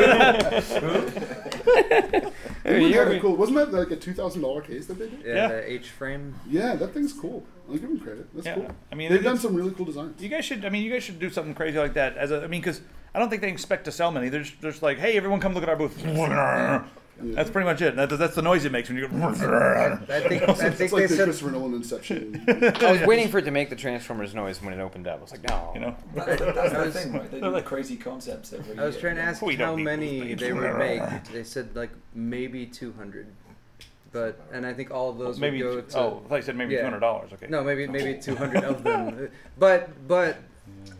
Inwin had a cool. Wasn't that like a $2,000 case that they did? Yeah, Yeah. the H frame. Yeah, that thing's cool. I'll give them credit. That's Yeah. cool. I mean, They've done it's- some really cool designs. You guys should. I mean, you guys should do something crazy like that. Because I don't think they expect to sell many. They're just like, hey, everyone, come look at our booth. That's pretty much it. That's the noise it makes when you go. I think It's they like the said. Christopher Nolan Inception. I was waiting for it to make the Transformers noise when it opened up. I was like, no. You know. That's the was- thing, right? They do crazy concepts every year. I was trying to ask We don't how need many those they things. would make. They said like maybe 200, and I think all of those Maybe. would go to. Oh, I thought you said maybe Yeah. $200. Okay. No, maybe 200 of them. But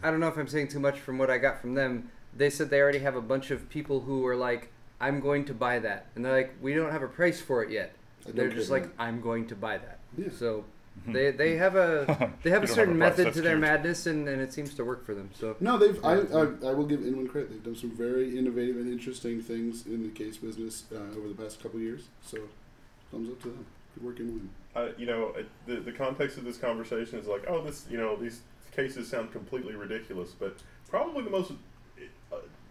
I don't know if I'm saying too much from what I got from them. They said they already have a bunch of people who are like, I'm going to buy that, and they're like, we don't have a price for it yet. I They're don't just care like, I'm going to buy that. Yeah. So they have a You don't have certain a price, method that's to their cute. madness, and it seems to work for them. So No, I will give Inwin credit. They've done some very innovative and interesting things in the case business over the past couple of years. So, thumbs up to them. Good work, Inwin. the context of this conversation is like, oh, these cases sound completely ridiculous, but probably the most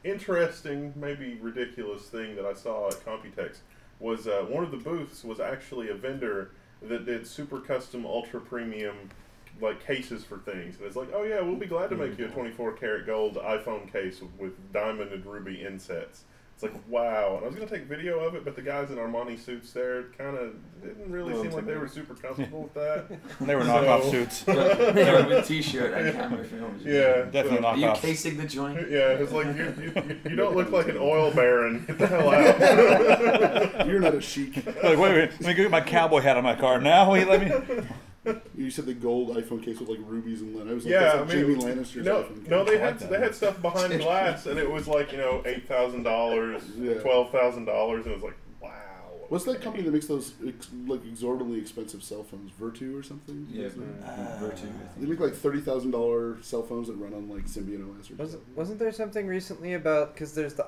interesting, maybe ridiculous thing that I saw at Computex was one of the booths was actually a vendor that did super custom, ultra premium like cases for things. And it's like, oh yeah, we'll be glad to make you a 24 karat gold iPhone case with diamond and ruby insets. It's like, wow. And I was going to take video of it, but the guys in Armani suits there kind of didn't really seem like they were super comfortable with that. They were knockoff suits. With t-shirt and camera films. Yeah. Definitely Are you knockoff. casing the joint? Yeah, it's like, you don't look like an oil baron. Get the hell out. You're not a chic. Like, wait, let me get my cowboy hat on my car now. Will you let me? You said the gold iPhone case with like rubies and lead. I was like, Yeah, that's I like mean, Jamie Lannister's no, iPhone case. no, they I like had that. they had stuff behind glass, and it was like $8,000, Yeah. $12,000, and it was like, wow. What's that company that makes those like exorbitantly expensive cell phones? Virtu or something? Yeah, Isn't it? Virtue. They make like $30,000 cell phones that run on like Symbian OS or something. wasn't there something recently about because there's the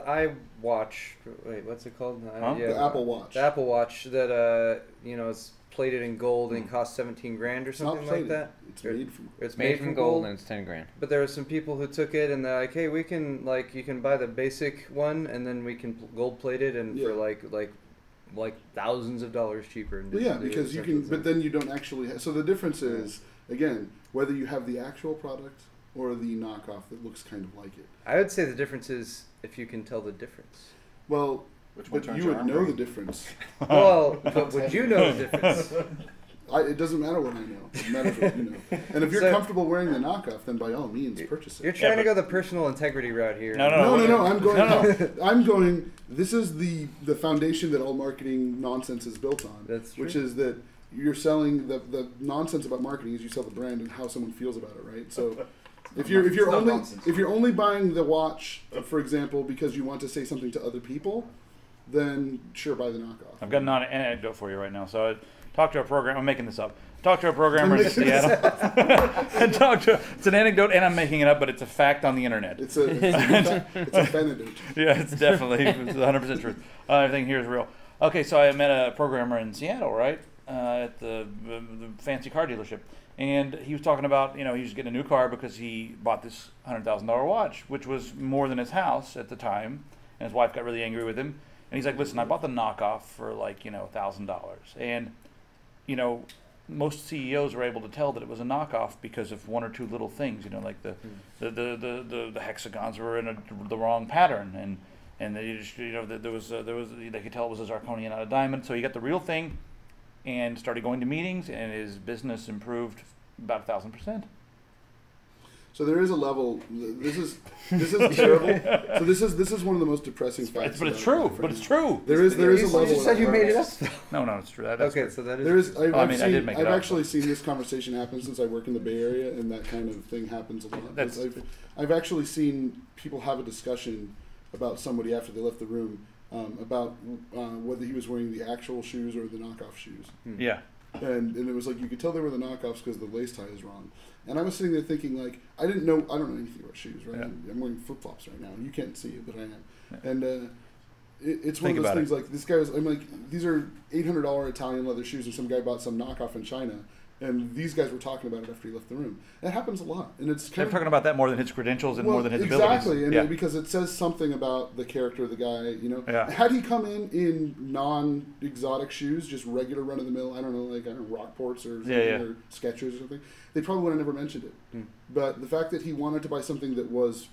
iWatch. Wait, what's it called? Huh? The Apple Watch. The Apple Watch that it's plated in gold and costs 17 grand or It's not something like plated. that. It's made from. It's Made from gold and it's 10 grand. But there were some people who took it and they're like, hey, we can you can buy the basic one and then we can gold plate it and for like thousands of dollars cheaper. And Well, yeah, because you can, but then you don't actually have. So the difference is again whether you have the actual product or the knockoff that looks kind of like it. I would say the difference is if you can tell the difference. Well, Which one but turns you your would arm know green? the difference. Well, but would you know the difference? It doesn't matter what I know. It matters what you know. And if you're So- comfortable wearing the knockoff, then by all means purchase it. You're trying to but- go the personal integrity route here. No. I'm going. No. I'm going. This is the foundation that all marketing nonsense is built on. That's true. Which is that you're selling the nonsense about marketing is you sell the brand and how someone feels about it, right? So if you're only buying the watch, for example, because you want to say something to other people, then sure, buy the knockoff. I've got an anecdote for you right now. So I talked to a program. I'm making this up. Talked to a programmer in Seattle. It's an anecdote, and I'm making it up, but it's a fact on the internet. It's a Benedict. Yeah, it's definitely 100% truth. Everything here is real. Okay, so I met a programmer in Seattle, right, at the fancy car dealership, and he was talking about, he was getting a new car because he bought this $100,000 watch, which was more than his house at the time, and his wife got really angry with him, and he's like, listen, I bought the knockoff for like, $1,000, and, most CEOs were able to tell that it was a knockoff because of one or two little things, like the hexagons were in the wrong pattern, and they just, there was they could tell it was a zirconia, not a diamond. So he got the real thing, and started going to meetings, and his business improved about 1,000%. So there is a level. This is terrible. So this is one of the most depressing facts. But it's true. But it's true. There is a level. You just said you made it up. No, it's true. That's Okay, true. so that is. There is. I did make it I've up, actually but- seen this conversation happen since I work in the Bay Area, and that kind of thing happens a lot. That's- I've actually seen people have a discussion about somebody after they left the room about whether he was wearing the actual shoes or the knockoff shoes. Yeah. And it was like you could tell they were the knockoffs because the lace tie is wrong. And I was sitting there thinking, like, I don't know anything about shoes, right? Yeah. I'm wearing flip flops right now. You can't see it, but I am. Yeah. And it's one Think of those about things. Like this guy was, I'm like, these are $800 Italian leather shoes, and some guy bought some knockoff in China. And these guys were talking about it after he left the room. It happens a lot, and it's They're kind talking about that more than his credentials and more than his exactly, abilities. and because it says something about the character of the guy. You know, Yeah. had he come in non-exotic shoes, just regular run-of-the-mill, I don't know, Rockports or something, or Skechers or something, they probably would have never mentioned it. But the fact that he wanted to buy something that was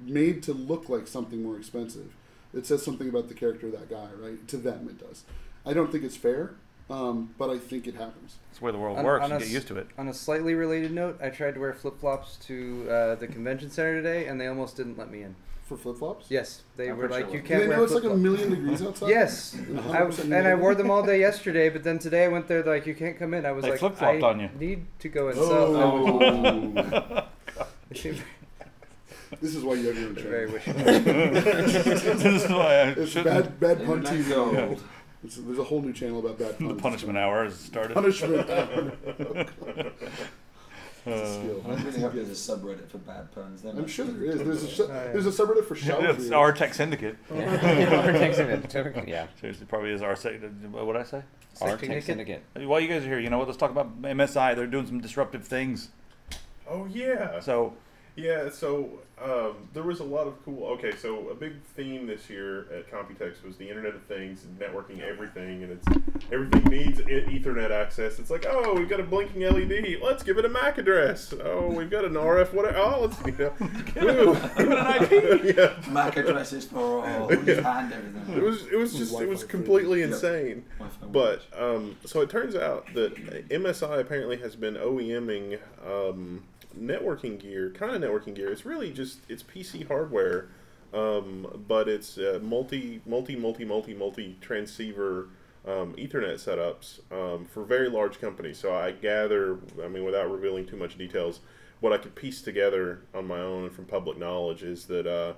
made to look like something more expensive, it says something about the character of that guy, right? To them, it does. I don't think it's fair, but I think it happens. That's the way the world works. You get used to it. On a slightly related note, I tried to wear flip-flops to the convention center today, and they almost didn't let me in. For flip-flops? Yes, they were like, you Do can't they wear know it's like flip-flops. 1,000,000 degrees outside? Yes, And I 100% and I wore humidity? them all day yesterday, but then today I went there, like, you can't come in. I was They like, flip-flopped I on you. need to go and Oh. This is why you have your very insurance. wishy-washy. This is why I It's should. bad pun Internet TV. gold. There's a whole new channel about bad puns. The punishment hour has started. Punishment hour. It's a skill. I really hope there's a subreddit for bad puns. I'm sure there is. There's a subreddit for shower It's creators. our Tech Syndicate. Yeah. Seriously, probably is our. What would I say? Our Tech Syndicate. While you guys are here, you know what? Let's talk about MSI. They're doing some disruptive things. Oh yeah. So There was a lot of cool. Okay, so a big theme this year at Computex was the Internet of Things, and networking everything, and everything needs Ethernet access. It's like, oh, we've got a blinking LED. Let's give it a MAC address. Oh, we've got an RF. Let's give it an IP. Yeah. MAC addresses for all. And everything. It was completely insane. But so it turns out that MSI apparently has been OEMing networking gear. It's really just it's PC hardware, but it's multi transceiver Ethernet setups for very large companies. So I gather, without revealing too much details, what I could piece together on my own and from public knowledge is that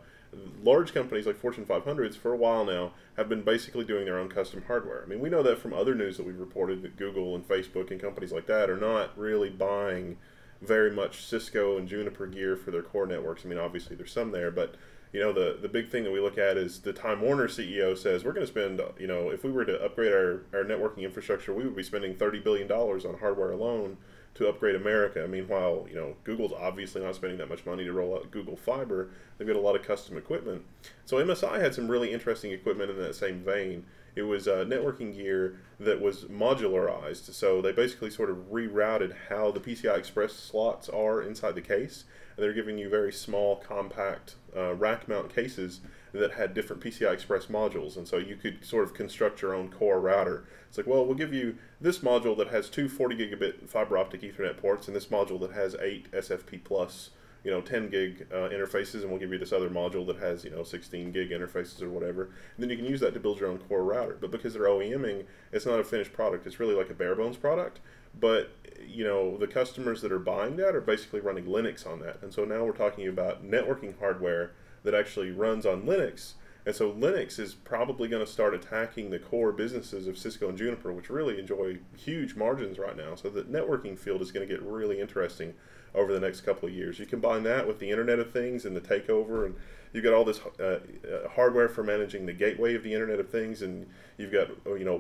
large companies like Fortune 500s for a while now have been basically doing their own custom hardware. We know that from other news that we've reported, that Google and Facebook and companies like that are not really buying very much Cisco and Juniper gear for their core networks. Obviously there's some there, but the big thing that we look at is the Time Warner CEO says we're going to spend, if we were to upgrade our networking infrastructure, we would be spending $30 billion on hardware alone to upgrade America. Meanwhile, Google's obviously not spending that much money to roll out Google Fiber. They've got a lot of custom equipment. So MSI had some really interesting equipment in that same vein. It was networking gear that was modularized. So they basically sort of rerouted how the PCI Express slots are inside the case. And they're giving you very small, compact rack mount cases that had different PCI Express modules. And so you could sort of construct your own core router. It's like, well, we'll give you this module that has two 40 gigabit fiber optic Ethernet ports and this module that has 8 SFP plus 10 gig interfaces, and we'll give you this other module that has 16 gig interfaces or whatever, and then you can use that to build your own core router. But because they're OEMing, it's not a finished product. It's really like a bare bones product. But the customers that are buying that are basically running Linux on that, and so now we're talking about networking hardware that actually runs on Linux. And so Linux is probably going to start attacking the core businesses of Cisco and Juniper, which really enjoy huge margins right now. So the networking field is going to get really interesting over the next couple of years. You combine that with the Internet of Things and the takeover, and you've got all this hardware for managing the gateway of the Internet of Things, and you've got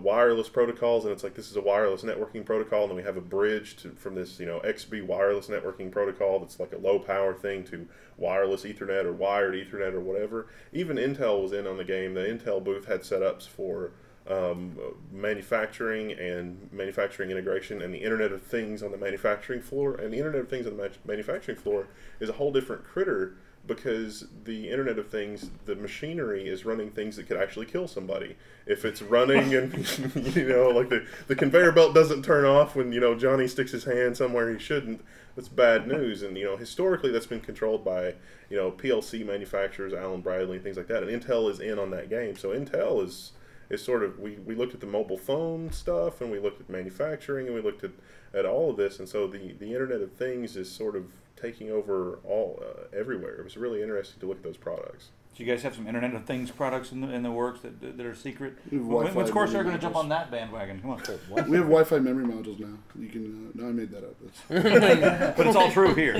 wireless protocols, and it's like this is a wireless networking protocol, and then we have a bridge from this XB wireless networking protocol that's like a low power thing to wireless Ethernet or wired Ethernet or whatever. Even Intel was in on the game. The Intel booth had setups for manufacturing and manufacturing integration and the Internet of Things on the manufacturing floor. And the Internet of Things on the manufacturing floor is a whole different critter, because the Internet of Things, the machinery is running things that could actually kill somebody. If it's running and, like the conveyor belt doesn't turn off when, Johnny sticks his hand somewhere he shouldn't, that's bad news. And historically, that's been controlled by PLC manufacturers, Allen Bradley, and things like that. And Intel is in on that game. So Intel is sort of we looked at the mobile phone stuff, and we looked at manufacturing, and we looked at all of this. And so the Internet of Things is sort of taking over all everywhere. It was really interesting to look at those products. So you guys have some Internet of Things products in the works that are secret. Wi-Fi When's Corsair going memory to jump modules. on that bandwagon? Come on. We have Wi-Fi memory modules now. You can. No, I made that up. But it's all true here.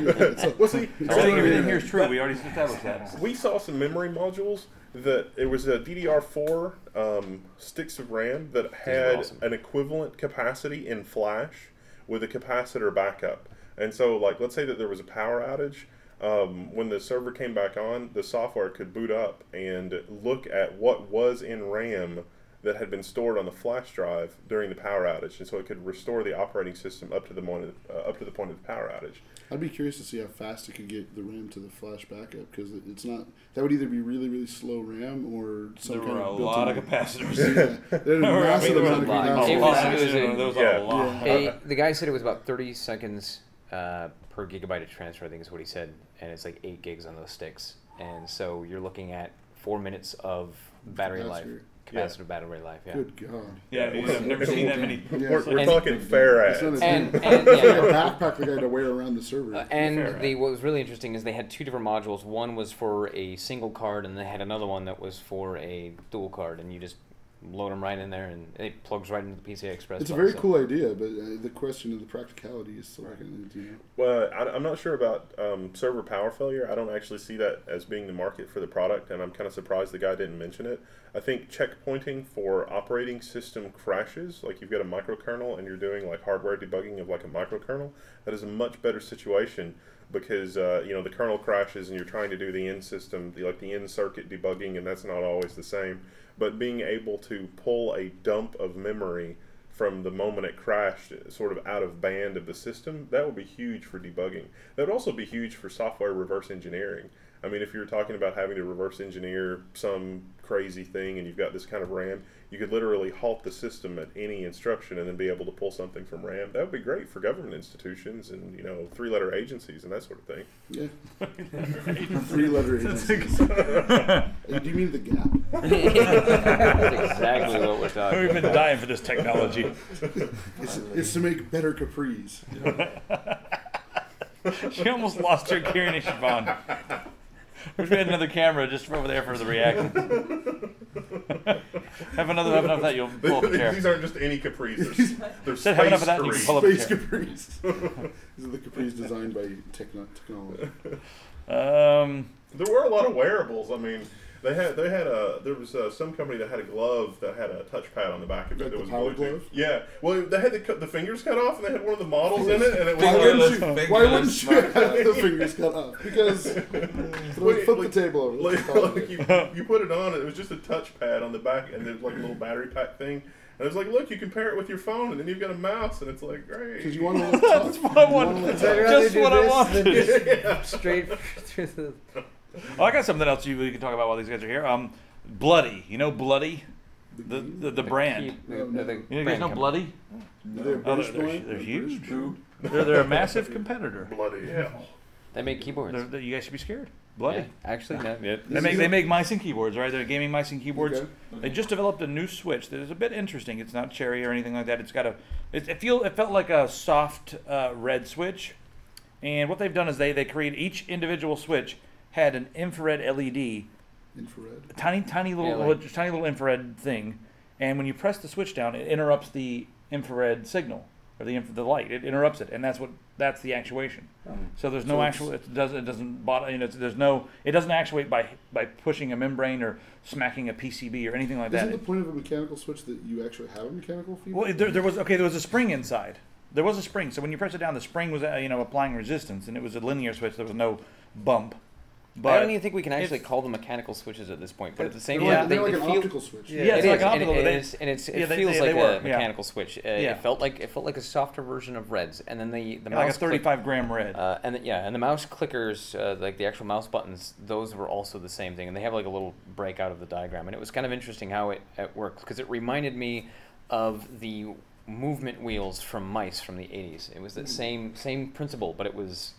Well, see, Everything here is true. We already established that. we saw some memory modules that it was a DDR4 sticks of RAM that had awesome. an equivalent capacity in flash with a capacitor backup. And so, like, let's say that there was a power outage. When the server came back on, the software could boot up and look at what was in RAM that had been stored on the flash drive during the power outage, and so it could restore the operating system up to the point of the power outage. I'd be curious to see how fast it could get the RAM to the flash backup, because it's not. That would either be really, really slow RAM or some There kind were a of built-in. lot of capacitors. Yeah, there's a massive there was amount of a lot. capacity. It was- There was Yeah. a lot. The guy said it was about 30 seconds per gigabyte of transfer, I think is what he said, and it's like 8 gigs on those sticks. And so you're looking at 4 minutes of battery life, capacitive battery life. Yeah. Good God. Yeah, I've never seen that many. We're And- talking fair It's not ads. a And- thing. and- It's yeah. like a backpack the guy to wear around the server. What was really interesting is they had 2 different modules. One was for a single card, and they had another one that was for a dual card, and you just load them right in there, and it plugs right into the PCI Express. It's a bus, very so- cool idea, but the question of the practicality is still Well, I'm not sure about server power failure. I don't actually see that as being the market for the product, and I'm kind of surprised the guy didn't mention it. I think checkpointing for operating system crashes, like you've got a microkernel and you're doing like hardware debugging of like a microkernel, that is a much better situation because the kernel crashes and you're trying to do the end system, the end circuit debugging, and that's not always the same. But being able to pull a dump of memory from the moment it crashed sort of out of band of the system, that would be huge for debugging. That would also be huge for software reverse engineering. I mean, if you're talking about having to reverse engineer some crazy thing and you've got this kind of RAM, you could literally halt the system at any instruction and then be able to pull something from RAM. That would be great for government institutions and, 3-letter agencies and that sort of thing. Yeah. 3-letter agencies. Do you mean the Gap? That's exactly what we're talking We've been dying for this technology. It's to make better capris. She almost lost her gearing, Siobhan. Wish we had another camera just over there for the reaction. have enough of that, you'll pull up a chair. These aren't just any capris. They're Said have enough of space that, you can capris. pull up a Space chair. capris. These are the capris designed by technology. There were a lot of wearables. I mean, there was some company that had a glove that had a touchpad on the back of it. Like That the was power Bluetooth. glove? Yeah. Well, they had the fingers cut off, and they had one of the models in it, and it was Why wouldn't you have the fingers cut off? Because flip the table over. like you put it on, and it was just a touchpad on the back, and there's like a little battery pack thing. And it was like, look, you can pair it with your phone, and then you've got a mouse, and it's like, great. Because you want to look tough. That's what I wanted. Just what I wanted. Straight through the. Well, I got something else we can talk about while these guys are here. Bloody. You know Bloody? The brand. You guys know Bloody? They're Oh, British they're brand? huge. British? They're a massive competitor. Bloody hell. They make keyboards. You guys should be scared. Bloody. Yeah, actually, no. Yeah. They make mice and keyboards, right? They're gaming mice and keyboards. Okay. They just developed a new switch that is a bit interesting. It's not cherry or anything like that. It's got it felt like a soft red switch, and what they've done is they create each individual switch had an infrared LED, Infrared. tiny little infrared thing, and when you press the switch down, it interrupts the infrared signal or the light. It interrupts it, and that's the actuation. So there's no So actual. It doesn't actuate by pushing a membrane or smacking a PCB or anything like Isn't that. the point of a mechanical switch that you actually have a mechanical feedback? Well, there was a spring inside. There was a spring. So when you press it down, the spring was applying resistance, and it was a linear switch. There was no bump. But I don't even think we can actually call them mechanical switches at this point, but at the same They're time, like they an feel, optical switch. Yeah, it's it like is, an and optical. it they feels were, like a yeah. mechanical switch. Yeah. It felt like a softer version of Reds, and then the like a mouse 35-gram red. and the mouse clickers, like the actual mouse buttons, those were also the same thing, and they have like a little breakout of the diagram, and it was kind of interesting how it worked because it reminded me of the movement wheels from mice from the 80s. It was the same principle, but it was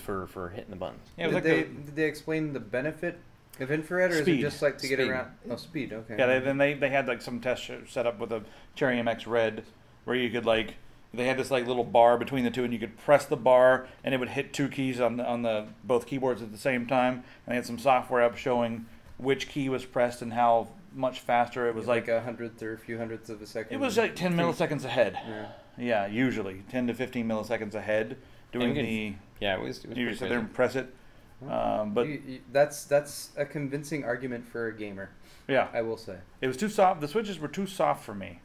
for hitting the buttons. Yeah, it was Did they explain the benefit of infrared, or is it Speed. just like to get Speed. around? Oh, speed. Okay. Yeah, they had like some tests set up with a Cherry MX Red where you could like they had this like little bar between the two and you could press the bar and it would hit two keys on the both keyboards at the same time, and they had some software up showing which key was pressed and how much faster it was. like a hundredth or a few hundredths of a second. It was like 10 milliseconds ahead. Yeah. Yeah, usually 10 to 15 milliseconds ahead doing And the. Yeah, it was You pretty just sit there crazy. and press it. But that's a convincing argument for a gamer, yeah, I will say. it was too soft. The switches were too soft for me.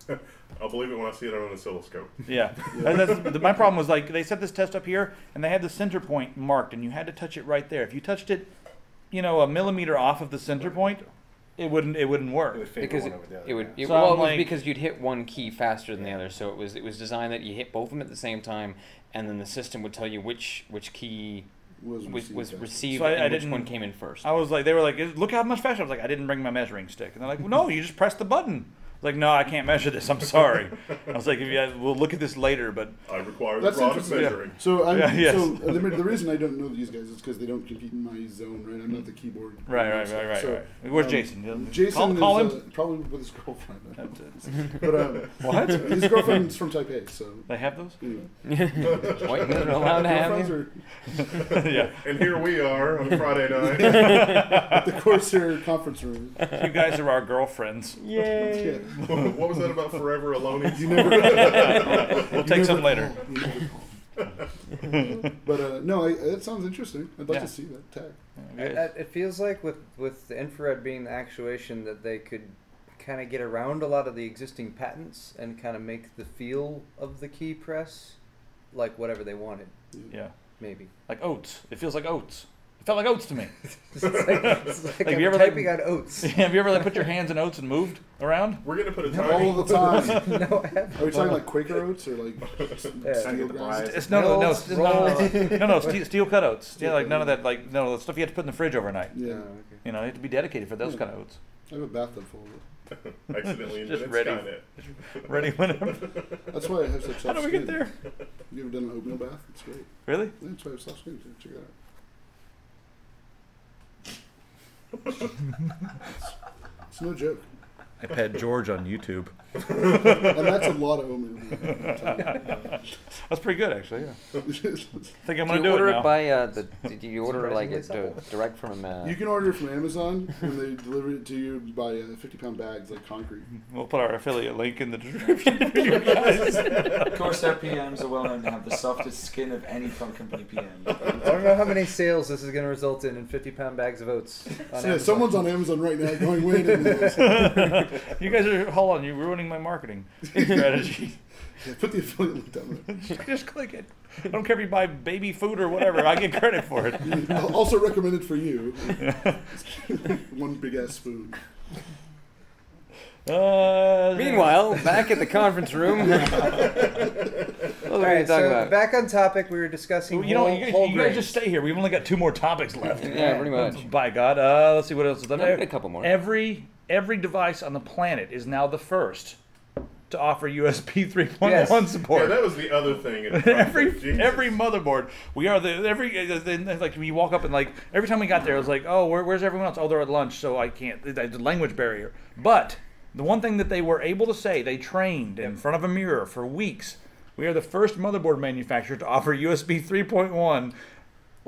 I'll believe it when I see it on an oscilloscope. Yeah, my problem was like they set this test up here and they had the center point marked and you had to touch it right there. If you touched it, a millimeter off of the center point, it wouldn't work. It would favor Because one over the other. it would. yeah. So Well, I'm it was like- because you'd hit one key faster than the other, so it was designed that you hit both of them at the same time, and then the system would tell you which key was received So I and which didn't- one came in first. I was like, they were like, look how much faster. I was like, I didn't bring my measuring stick. And they're like, well, no, you just press the button. I was like, no, I can't measure this. I'm sorry. I was like, we'll look at this later, but I require the That's rod of interesting. measuring. So I'm Yes. so the reason I don't know these guys is because they don't compete in my zone, right? I'm not the keyboard. right. So, Where's Jason? Jason Call is him. probably with his girlfriend. That's it. But What? his girlfriend's from Taipei, so They have those? anyway. White men are allowed to have Girlfriends you. are Yeah. And here we are on a Friday night. at the Corsair conference room. You guys are our girlfriends. Yeah. What was that about Forever Alone? You never. We'll take some later. But no, that sounds interesting. I'd like Yeah. to see that tag. It feels like with the infrared being the actuation that they could kind of get around a lot of the existing patents and kind of make the feel of the key press like whatever they wanted, Yeah. maybe. Like oats. It feels like oats. It felt like oats to me. It's like Like, I'm you ever, typing on oats. Have you ever put your hands in oats and moved around? We're gonna put a All tiny. the time. No, I haven't. Are we talking like Quaker oats or like Yeah. steel the grounds? prize. It's no, Rolls. steel cut oats. Yeah, like cut none of that, like no, the stuff you had to put in the fridge overnight. Yeah, Oh, okay. You have to be dedicated for those Yeah. kind of oats. I have a bathtub full of it. Accidentally Just invented ready. Skynet. Ready whenever. That's why I have such soft How do we skin. get there? You ever done an oatmeal bath? It's great. Really? Yeah, that's why I have soft skin. Check it out. It's no joke. I pet George on YouTube. And that's a lot of oatmeal. That's pretty good, actually. Yeah. I think I'm Do gonna you do order it it now. by did you order like Surprisingly it simple. direct from? You can order it from Amazon, and they deliver it to you by 50-pound bags, like concrete. We'll put our affiliate link in the description for you guys. Corsair PMs are well known to have the softest skin of any phone company PM. I don't know how many sales this is going to result in 50-pound bags of oats. On So yeah, Amazon. someone's on Amazon right now going, wait a minute. You guys are hold on. You're ruining my marketing strategy. Yeah, put the affiliate link down Just click it. I don't care if you buy baby food or whatever. I get credit for it. there. I'll also recommended for you. One big ass spoon. Meanwhile, back at the conference room. What All were we right, talking so about? back on topic, we were discussing you guys just stay here. We've only got 2 more topics left. Yeah, pretty much. By God. Let's see what else is left. No, we got a couple more. Every device on the planet is now the first to offer USB 3.1 Yes. Yeah, support. that was the other thing. in every Jesus. motherboard, we are like we walk up and like every time we got there, it was like, oh, where's everyone else? Oh, they're at lunch, so I can't. The language barrier. But the one thing that they were able to say, they trained in front of a mirror for weeks. We are the first motherboard manufacturer to offer USB 3.1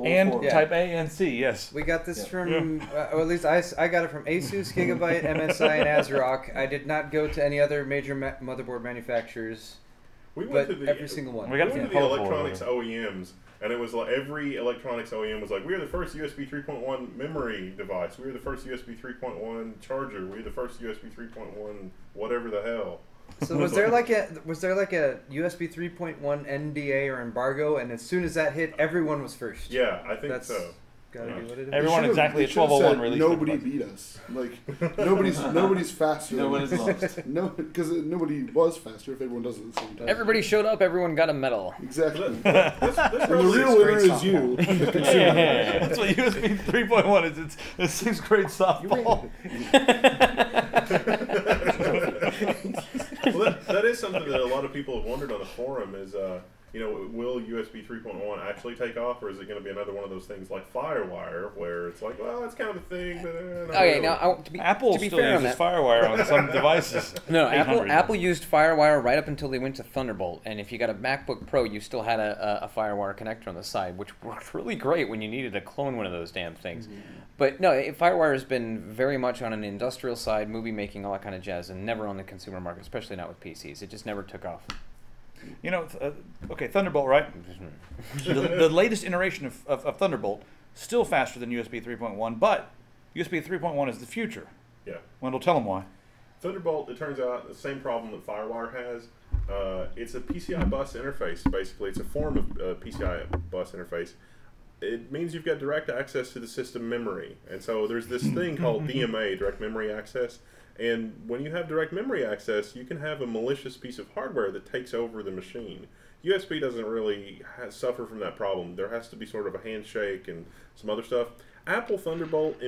and four. Type A and C. Yes. We got this from, or at least I got it from Asus, Gigabyte, MSI, and ASRock. I did not go to any other major motherboard manufacturers, We went but to the, every single one. We got went the to the Apollo electronics board. OEMs, and it was like every electronics OEM was like, we are the first USB 3.1 memory device. We are the first USB 3.1 charger. We are the first USB 3.1 whatever the hell. So was there like a USB 3.1 NDA or embargo, and as soon as that hit, everone was first? Yeah, I think That's so. gotta be what it is. Everyone They should've- exactly they at should've 12:01 said, released nobody their beat us. Like nobody's faster. No one than is us. lost. No, because nobody was faster if everyone does it at the same time. Everybody showed up. Everyone got a medal. Exactly. This And the probably real winner is you, the consumer. That's what USB 3.1 is. It's 6th grade softball. Well, that is something that a lot of people have wondered on the forum is, will USB 3.1 actually take off, or is it going to be another one of those things like FireWire, where it's like, well, it's kind of a thing, but not Okay, really. now Apple to be still fair on uses that- FireWire on some devices. No, 800. Apple used FireWire right up until they went to Thunderbolt, and if you got a MacBook Pro, you still had a FireWire connector on the side, which worked really great when you needed to clone one of those damn things. But no, FireWire has been very much on an industrial side, movie making, all that kind of jazz, and never on the consumer market, especially not with PCs. It just never took off. Okay, Thunderbolt, right? the latest iteration of Thunderbolt, still faster than USB 3.1, but USB 3.1 is the future. Yeah. Wendell, tell them why. Thunderbolt, it turns out, the same problem that FireWire has. It's a PCI bus interface, basically. It's a form of PCI bus interface. It means you've got direct access to the system memory. And so there's this thing called DMA, direct memory access. And when you have direct memory access, you can have a malicious piece of hardware that takes over the machine. USB doesn't really suffer from that problem. There has to be sort of a handshake and some other stuff. Apple Thunderbolt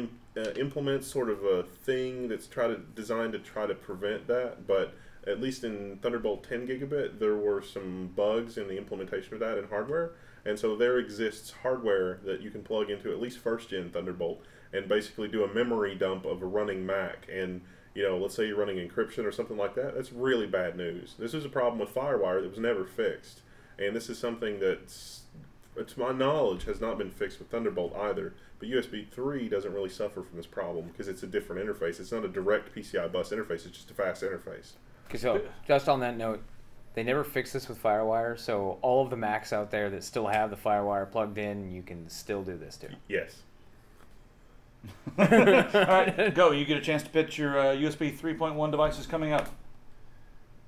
implements sort of a thing that's designed to try to prevent that, but at least in Thunderbolt 10 gigabit, there were some bugs in the implementation of that in hardware. And so there exists hardware that you can plug into at least first-gen Thunderbolt and basically do a memory dump of a running Mac. And let's say you're running encryption or something like that. That's really bad news. This is a problem with FireWire that was never fixed. And this is something that's, to my knowledge, has not been fixed with Thunderbolt either. But USB 3 doesn't really suffer from this problem because it's a different interface. It's not a direct PCI bus interface. It's just a fast interface. So, just on that note, they never fixed this with FireWire, so all of the Macs out there that still have the FireWire plugged in, you can still do this too. Yes. All right, go. You get a chance to pitch your USB 3.1 devices coming up.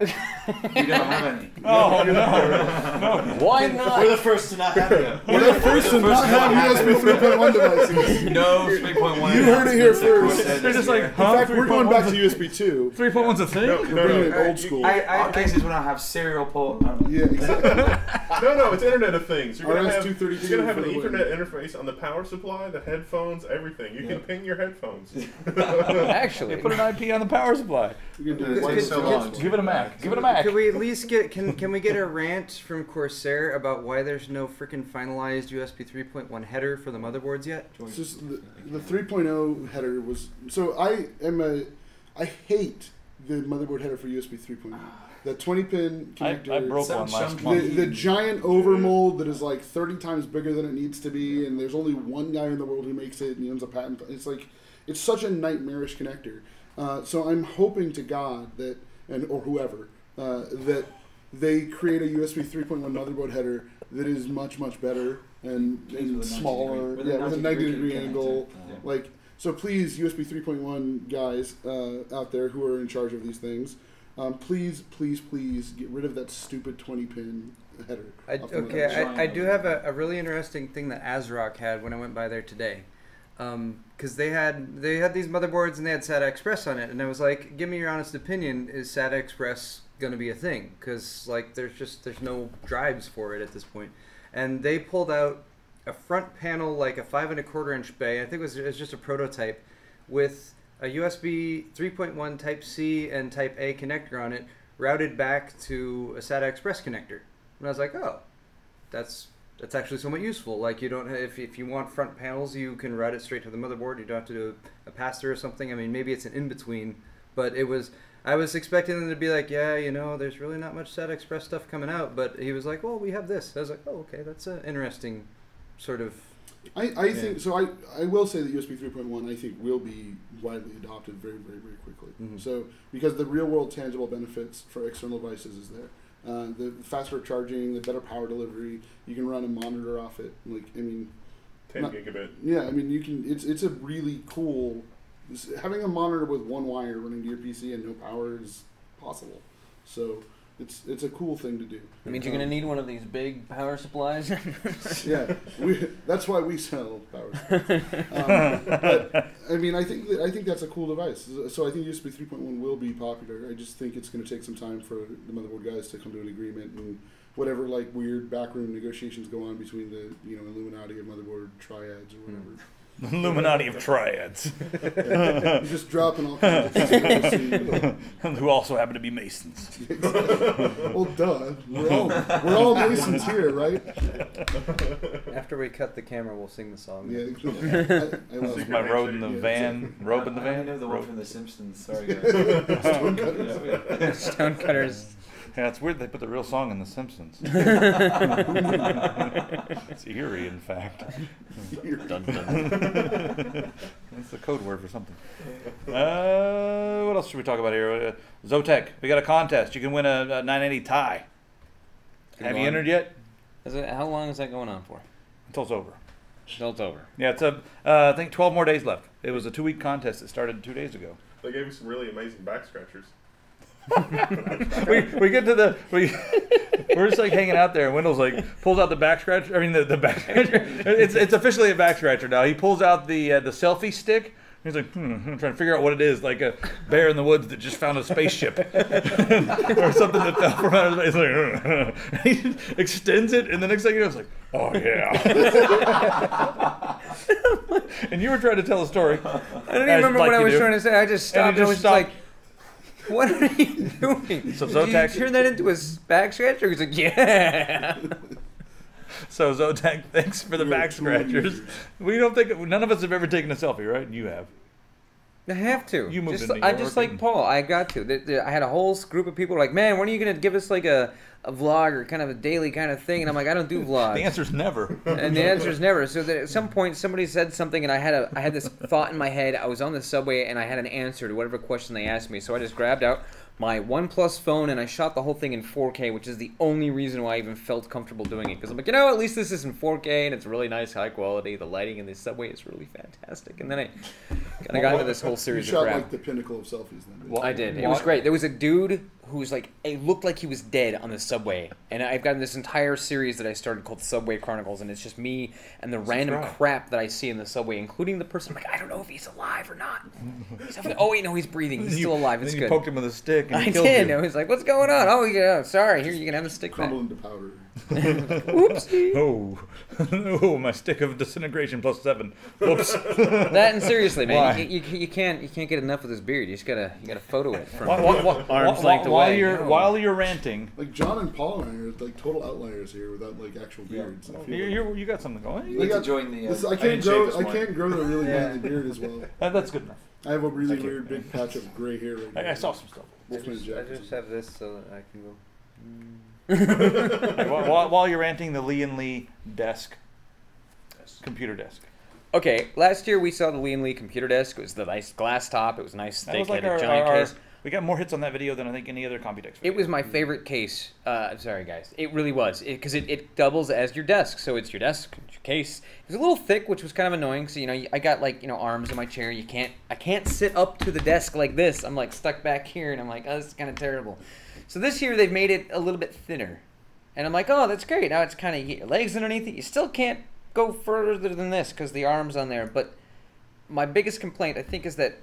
We don't have any. Oh, no. Why not? We're the first to not have it. We're the first to not have USB 3.1 devices. No 3.1. You heard it here first. They're just like, In fact, we're going back to USB 2. 3.1's a thing? We're bringing it old school. Our case is when I have serial port. Yeah, exactly. No, it's Internet of Things. You're gonna have an RS-232 Ethernet interface on the power supply, the headphones, everything. You can ping your headphones. Actually, Put an IP on the power supply. We can do Wait this. so long. Give it a Mac. Give it a Mac. Could we at least get can we get a rant from Corsair about why there's no freaking finalized USB 3.1 header for the motherboards yet? It's just the 3.0 header was so I hate the motherboard header for USB 3.0. That 20-pin connector. I broke one last month. The giant overmold that is like 30 times bigger than it needs to be, and there's only one guy in the world who makes it, and he owns a patent. It's such a nightmarish connector. So I'm hoping to God that, or whoever, that they create a USB 3.1 motherboard header that is much, much better and smaller, with a 90-degree angle. Yeah. So please, USB 3.1 guys out there who are in charge of these things, please get rid of that stupid 20-pin header. I do have a really interesting thing that ASRock had when I went by there today. Because they had these motherboards and they had SATA Express on it, and I was like, give me your honest opinion, is SATA Express going to be a thing? Because there's no drives for it at this point. And they pulled out a front panel, like a 5 1/4 inch bay. I think it was just a prototype with a USB 3.1 Type C and Type A connector on it, routed back to a SATA Express connector. And I was like, oh, that's actually somewhat useful. Like, you don't if you want front panels, you can route it straight to the motherboard. You don't have to do a pass-through or something. I mean, maybe it's an in-between, but I was expecting them to be like, yeah, there's really not much SATA Express stuff coming out, but he was like, well, we have this. I was like, oh, okay, that's an interesting sort of... I think, so I will say that USB 3.1, I think, will be widely adopted very, very, very quickly. Mm-hmm. So, because the real-world tangible benefits for external devices is there. The faster charging, the better power delivery. You can run a monitor off it. 10 gigabit. Yeah, I mean, you can. It's a really cool. Having a monitor with one wire running to your PC and no power is possible. So it's a cool thing to do. That means you're going to need one of these big power supplies. Yeah, that's why we sell power supplies. But I mean, I think that's a cool device. So I think USB 3.1 will be popular. I just think it's going to take some time for the motherboard guys to come to an agreement, and whatever weird backroom negotiations go on between the Illuminati of motherboard triads or whatever. The Illuminati of triads. You're just dropping all kinds of conspiracy. Who also happen to be Masons. Well, duh. We're all Masons here, right? After we cut the camera, we'll sing the song. Yeah. I love it. My road in the Yeah, van. Rope in the I van. know the one from The Simpsons. Sorry, guys. Stonecutters. Yeah, it's weird they put the real song in The Simpsons. It's eerie, in fact. Dun, dun. That's the code word for something. What else should we talk about here? Zotac, we got a contest. You can win a 980 tie. Have you entered yet? How long is that going on for? Until it's over. Until it's over. Yeah, it's I think 12 more days left. It was a 2-week contest that started 2 days ago. They gave me some really amazing back scratchers. we get to we're just like hanging out there, and Wendell's like pulls out the back scratcher. I mean the back scratcher. It's officially a back scratcher now. He pulls out the selfie stick. He's like, I'm trying to figure out what it is, like a bear in the woods that just found a spaceship or something that fell from outer space. Like, he extends it, and the next thing you know, it's like, oh yeah. And you were trying to tell a story. I don't even remember what I was trying to say. I just stopped. And I was like, what are you doing? So Did Zotac, you turn that into a back scratcher? He's like, yeah. So Zotac, thanks for the back scratchers. We don't think none of us have ever taken a selfie, right? You have. I have to. You moved just, to New I'm York just like Paul. I got to. I had a whole group of people like, man, when are you going to give us like a vlog or kind of a daily kind of thing? And I'm like, I don't do vlogs. The answer's never. And the answer is never. So that at some point somebody said something, and I had this thought in my head. I was on the subway, and I had an answer to whatever question they asked me. So I just grabbed out my OnePlus phone, and I shot the whole thing in 4K, which is the only reason why I even felt comfortable doing it. Because I'm like, at least this is in 4K, and it's really nice, high quality. The lighting in this subway is really fantastic. And then I kind of got into this whole series you of shot crap. like the pinnacle of selfies then. Well, I did. It was great. There was a dude who was like, it looked like he was dead on the subway. And I've got this entire series that I started called Subway Chronicles, and it's just me and the random crap that I see in the subway, including the person. I'm like, I don't know if he's alive or not. Oh wait, no, he's breathing. He's still alive. It's then good. You poked him with a stick. And I he killed did. You. I was like, what's going on? Oh, yeah, sorry. Here, you can have the stick back. Crumble into powder. Oopsie. Oh, my stick of disintegration +7. Whoops. That and seriously, man, Why? you can't get enough of this beard. You just gotta photo it from Arm's length away. While you're ranting, Like John and Paul and I are like total outliers here without like actual beards. I feel you got something going. You need to join the. I can't grow the really manly beard as well. That's good enough. I have a really weird big patch of gray hair right now. I saw some stuff. Wolfman Jack. I just have this so that I can go. While you're ranting, the Lee and Lee desk, computer desk. Okay, last year we saw the Lee and Lee computer desk. It was the nice glass top. It was nice, That was thick, like had a giant case. we got more hits on that video than I think any other Computex video. It was my favorite case. Sorry, guys. It really was. Because it doubles as your desk. So it's your desk, it's your case. It was a little thick, which was kind of annoying. So, I got, arms in my chair. I can't sit up to the desk like this. I'm, stuck back here, and I'm like, oh, this is kind of terrible. So this year, they've made it a little bit thinner. And I'm like, oh, that's great. Now it's kind of, you get your legs underneath it. You still can't go further than this because the arm's on there. But my biggest complaint, I think, is that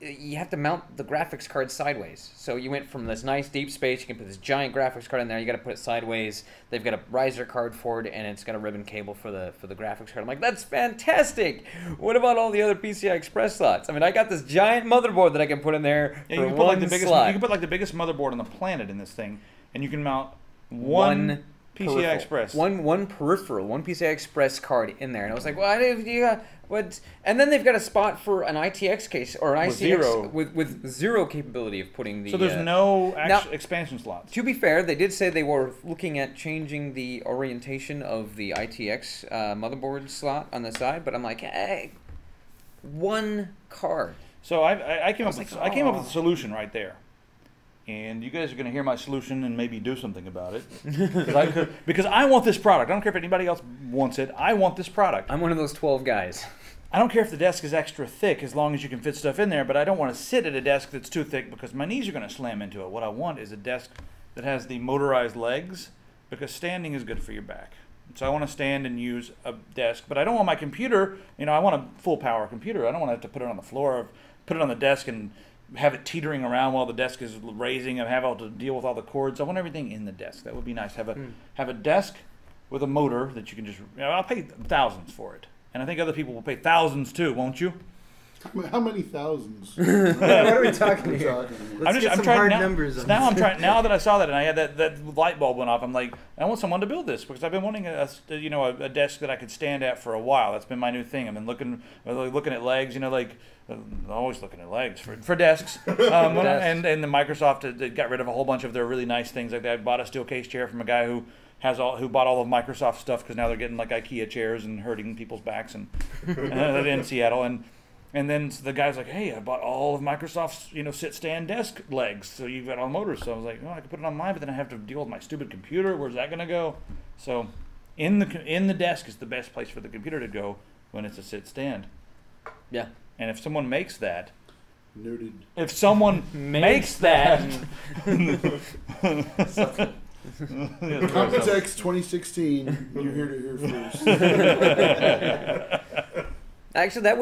you have to mount the graphics card sideways. So you went from this nice deep space, you can put this giant graphics card in there, you got to put it sideways. They've got a riser card for it, and it's got a ribbon cable for the graphics card. I'm like, that's fantastic. What about all the other PCI Express slots? I mean, I got this giant motherboard that I can put in there for one slot. You can put the biggest motherboard on the planet in this thing, and you can mount one PCI Express. One peripheral, one PCI Express card in there. And I was like, well, what? And then they've got a spot for an ITX case or an ICX with zero capability of putting the. So there's no expansion slots. To be fair, they did say they were looking at changing the orientation of the ITX motherboard slot on the side, but I'm like, hey, one card. So I came up with a solution right there. And you guys are going to hear my solution and maybe do something about it. Because I want this product. I don't care if anybody else wants it. I want this product. I'm one of those 12 guys. I don't care if the desk is extra thick as long as you can fit stuff in there, but I don't want to sit at a desk that's too thick because my knees are going to slam into it. What I want is a desk that has the motorized legs because standing is good for your back. So I want to stand and use a desk, but I don't want my computer, I want a full power computer. I don't want to have to put it on the floor or put it on the desk and have it teetering around while the desk is raising and have to deal with all the cords. I want everything in the desk. That would be nice. Have a desk with a motor that you can just, I'll pay thousands for it. and I think other people will pay thousands too, won't you? How many thousands? What are we talking We're here? talking here. Let's get some trying hard now, numbers on now this. I'm trying. Now that I saw that and I had that light bulb went off, I'm like, I want someone to build this because I've been wanting a desk that I could stand at for a while. That's been my new thing. I've been looking at legs, always looking at legs for desks. And the Microsoft they got rid of a whole bunch of their really nice things like that. I bought a steel case chair from a guy who bought all of Microsoft stuff because now they're getting like IKEA chairs and hurting people's backs and in Seattle and then the guy's like, hey, I bought all of Microsoft's, sit-stand desk legs, so you've got all motors. So I was like, oh, I could put it on mine, but then I have to deal with my stupid computer. Where's that going to go? So in the desk is the best place for the computer to go when it's a sit-stand. Yeah. And if someone makes that, Noted. if someone makes that, Computex 2016. You're here to hear first. Actually, that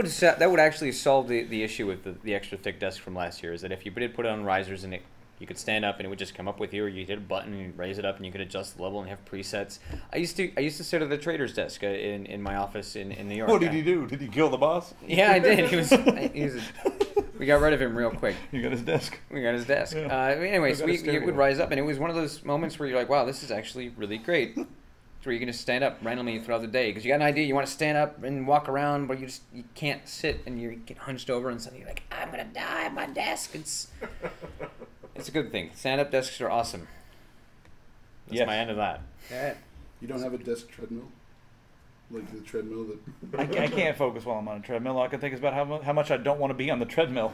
would actually solve the issue with the extra thick desk from last year. Is that if you did put it on risers and you could stand up and it would just come up with you, or you hit a button and you raise it up and you could adjust the level and have presets. I used to sit at the trader's desk in my office in New York. what did he do? Did he kill the boss? Yeah, I did. We got rid of him real quick. You got his desk. We got his desk. Yeah. Anyways, Still got a it stereo. would rise up, and it was one of those moments where you're like, wow, this is actually really great. It's where you can just stand up randomly throughout the day because you got an idea, you want to stand up and walk around, but you can't sit, and you get hunched over, and suddenly you're like, I'm gonna die at my desk. It's a good thing. Stand-up desks are awesome. That's Yes. my end of that. Yeah. You don't have a desk treadmill? Like the treadmill that... I can't focus while I'm on a treadmill. All I can think is about how much I don't want to be on the treadmill.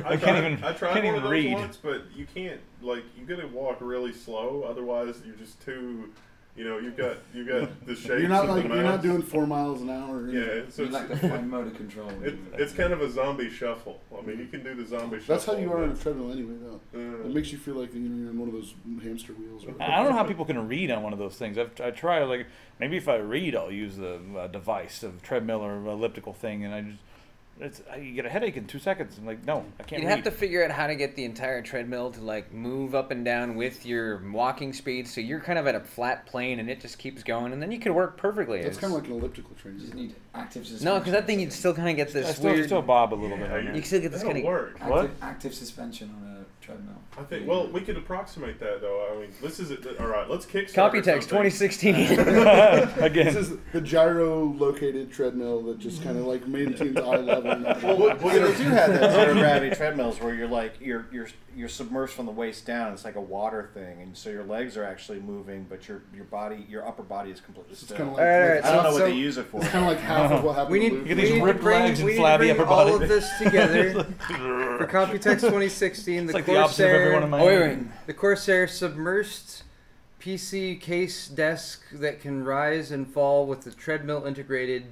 I can't tried even one of those read. once, but you can't, you gotta walk really slow, otherwise you're just too, you've got the shakes You're not of the you're not mouse. doing 4 miles an hour. Yeah, so You like the fine motor control. it's kind of a zombie shuffle. I mean, you can do the zombie shuffle. That's how you are on a but, treadmill anyway, though. It makes you feel like you're on one of those hamster wheels. Or I don't know how people can read on one of those things. I try, maybe if I read, I'll use the device, a treadmill or elliptical thing, and you get a headache in 2 seconds. I'm like, no, I can't You'd read. have to figure out how to get the entire treadmill to move up and down with your walking speed, so you're kind of at a flat plane and it just keeps going, and then you could work perfectly. That's kind of like an elliptical train. You just need active suspension. No, because that thing you'd still kind of get I this still, weird. still bob a little bit. Yeah, on there. You still get this that'll kind of. work. What? Active suspension on a treadmill. I think. Well, we could approximate that though. I mean, this is it. All right, let's kick. Computex 2016. Again. This is the gyro-located treadmill that just kind of maintains eye level. Well, they do have that zero gravity treadmills where you're submersed from the waist down. It's like a water thing, and so your legs are actually moving, but your upper body is completely It's still. kind of All right, I don't know so what they use it for. It's kind of like half of what happened. We to need, Luke. get we these need to ripped bring, legs and we need to flabby bring upper all body. of this together for Computex 2016. It's The like the opposite of every one of Corsair, my. wait. the Corsair submersed PC case desk that can rise and fall with the treadmill integrated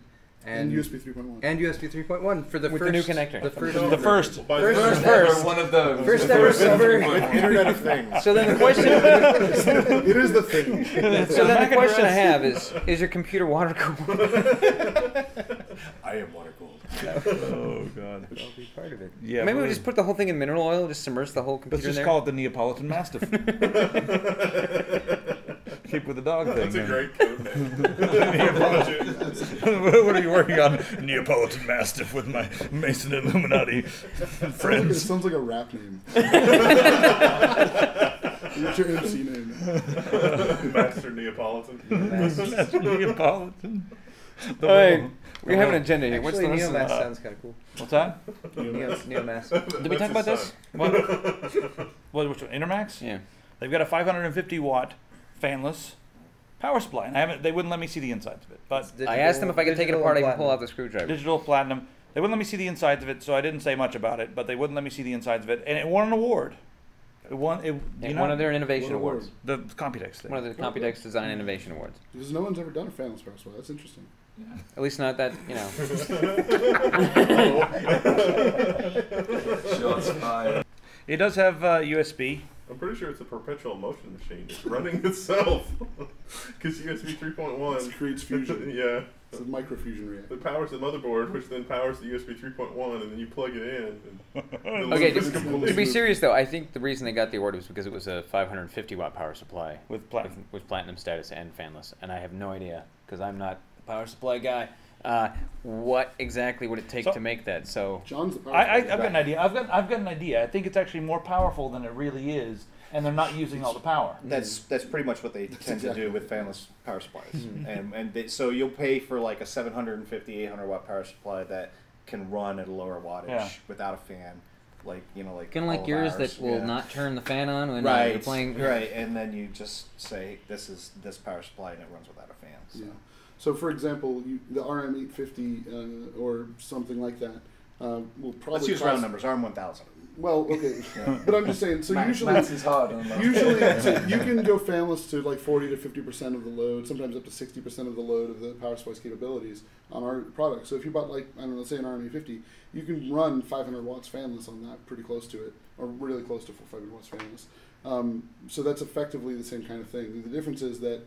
And USB 3.1. and USB 3.1 for the With first the new connector. The first, The first. By First the- ever. One of those. First ever summer. Internet of Things. So then the question. It is the thing. So then the question I have is your computer water cooled? I am water cooled. Oh god. That'll be part of it. Yeah. Maybe we but- just put the whole thing in mineral oil, just submerge the whole computer Let's just in there. call it the Neapolitan Mastiff. Keep with the dog thing. That's a then. great code name. What are you working on? Neapolitan Mastiff with my Mason Illuminati It friends. sounds like a rap name. What's your MC name? Master Neapolitan. Neapolitan. All right, we have an agenda here. What's Actually, the rest of Neomass the- sounds kind of cool. What's that? Neomass. Did we talk about this? What? Which one? Intermax? Yeah. They've got a 550 watt fanless power supply, and they wouldn't let me see the insides of it. But I asked them if I could take it Digital apart. I and can pull out platinum. the screwdriver. digital platinum, they wouldn't let me see the insides of it, so I didn't say much about it. But they wouldn't let me see the insides of it, and it won an award. It won. One of their innovation What award? awards. the Computex thing. One of the Computex Design Innovation Awards. Because no one's ever done a fanless power supply. That's interesting. At least not that, Shots fired. It does have USB. I'm pretty sure it's a perpetual motion machine. It's running itself. Because USB 3.1. It creates fusion. Yeah. It's a microfusion reactor. It powers the motherboard, which then powers the USB 3.1, and then you plug it in. And the Okay, loop is to complete. To be serious though, I think the reason they got the award was because it was a 550 watt power supply With platinum. with platinum status and fanless, and I have no idea because I'm not a power supply guy. What exactly would it take So- to make that? So John's the power I've supply. got an idea. I've got an idea. I think it's actually more powerful than it really is, and they're not using all the power. That's pretty much what they tend exactly to do with fanless power supplies, so you'll pay for like a 750, 800 watt power supply that can run at a lower wattage Yeah. without a fan, like kind of all like of yours ours, that will yeah. not turn the fan on when right, you're playing. right, and then you just say this is this power supply and it runs without a fan. So. Yeah. So, for example, the RM850 or something like that will probably Let's use cost, round numbers. RM1000. Well, okay, but I'm just saying. So usually, Maths is hard on that. usually you can go fanless to like 40 to 50% of the load, sometimes up to 60% of the load of the power supply's capabilities on our product. So if you bought like, I don't know, let's say an RM850, you can run 500 watts fanless on that, pretty close to it, or really close to 500 watts fanless. So that's effectively the same kind of thing. The difference is that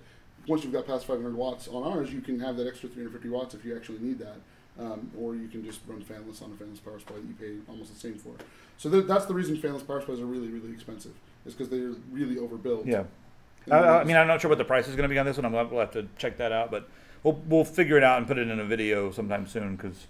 once you've got past 500 watts on ours, you can have that extra 350 watts if you actually need that. Or you can just run fanless on a fanless power supply that you pay almost the same for. So that's the reason fanless power supplies are really, really expensive, is because they're really overbuilt. Yeah. And I mean, I'm not sure what the price is going to be on this one. We'll have to check that out, but we'll figure it out and put it in a video sometime soon. Because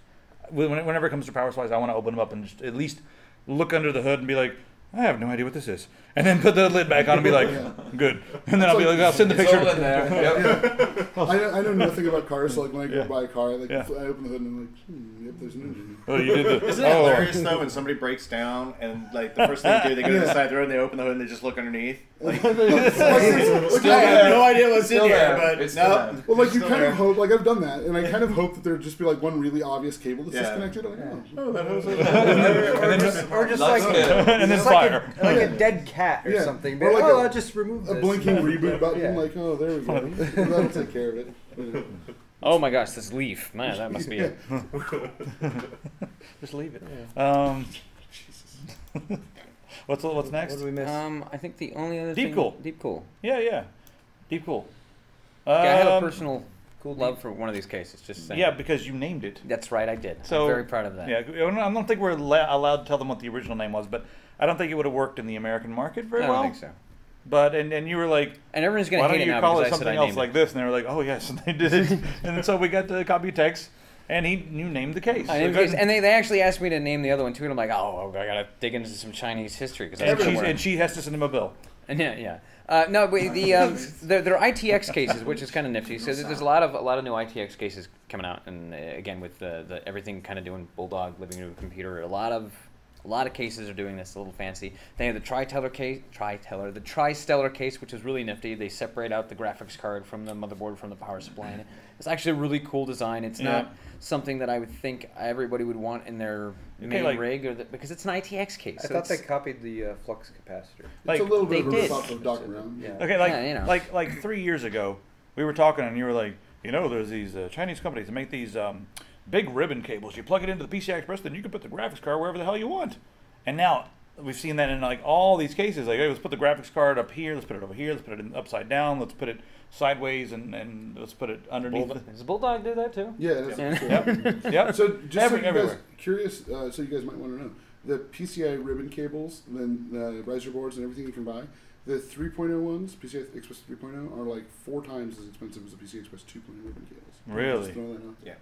whenever it comes to power supplies, I want to open them up and just at least look under the hood and be like, I have no idea what this is, and then put the lid back on and be like, good. And then I'll be like, I'll send the It's picture. all in there. Yep. I know nothing about cars, so like when I go Yeah. buy a car, like Yeah. I open the hood and I'm like, yep, there's an engine. Oh, you did the. Isn't it hilarious though when somebody breaks down and like the first thing they do, they go to the side door and they open the hood and they just look underneath. Like, I have no idea what's in Still here, there. but It's still no. there. Well, like you Still kind there. of hope, like I've done that, and I kind of hope that there'd just be like one really obvious cable that's Yeah. disconnected. Like, oh, that hose Or just Lights like, go. And then just fire. like a dead cat or Yeah. something. Or like I'll a- just remove a this. blinking reboot button, Yeah. like, oh, there we go. That'll take care of it. Oh my gosh, this leaf, man, that must be it. Just leave it. What's next? What do we miss? I think the only other Deep thing, cool. Deep cool. Yeah. Deep cool. Yeah, I have a Um, personal love for one of these cases. Just saying. Yeah, because you named it. That's right, I did. So I'm very proud of that. Yeah, I don't think we're allowed to tell them what the original name was, but I don't think it would have worked in the American market very I don't well. think so. But and you were like, And everyone's why gonna don't hate it you now call because it I said something I else named like it. this? And they were like, oh yes, and they did it. And so we got to Computex, and you named the case. I named the case. And they actually asked me to name the other one too, and I'm like, oh, I gotta dig into some Chinese history because and she has to send him a bill. And yeah. No, but there are ITX cases, which is kind of nifty. So there's a lot of new ITX cases coming out, and again with the everything kind of doing Bulldog living into a computer, a lot of cases are doing this a little fancy. They have the Tristellar case, which is really nifty. They separate out the graphics card from the motherboard from the power supply, and it's actually a really cool design. It's not something that I would think everybody would want in their main like- rig, because it's an ITX case. I so thought they it's- copied the flux capacitor. Like, it's a little bit of they a did. rip-off of Doc Brown. Yeah. Okay, Yeah, you know. like 3 years ago, we were talking, and you were like, there's these Chinese companies that make these big ribbon cables. You plug it into the PCI Express, then you can put the graphics card wherever the hell you want. And now we've seen that in like all these cases. Like, hey, let's put the graphics card up here. Let's put it over here. Let's put it upside down. Let's put it sideways, and let's put it underneath. Does Bulldog do that too? Yeah, that's Yeah. true. Yep. So just so you guys everywhere. curious, so you guys might want to know, the PCI ribbon cables, then the riser boards and everything you can buy, the 3.0 ones, PCI Express 3.0, are like 4 times as expensive as the PCI Express 2.0 ribbon cables. Really? Just throwing that out. Yeah.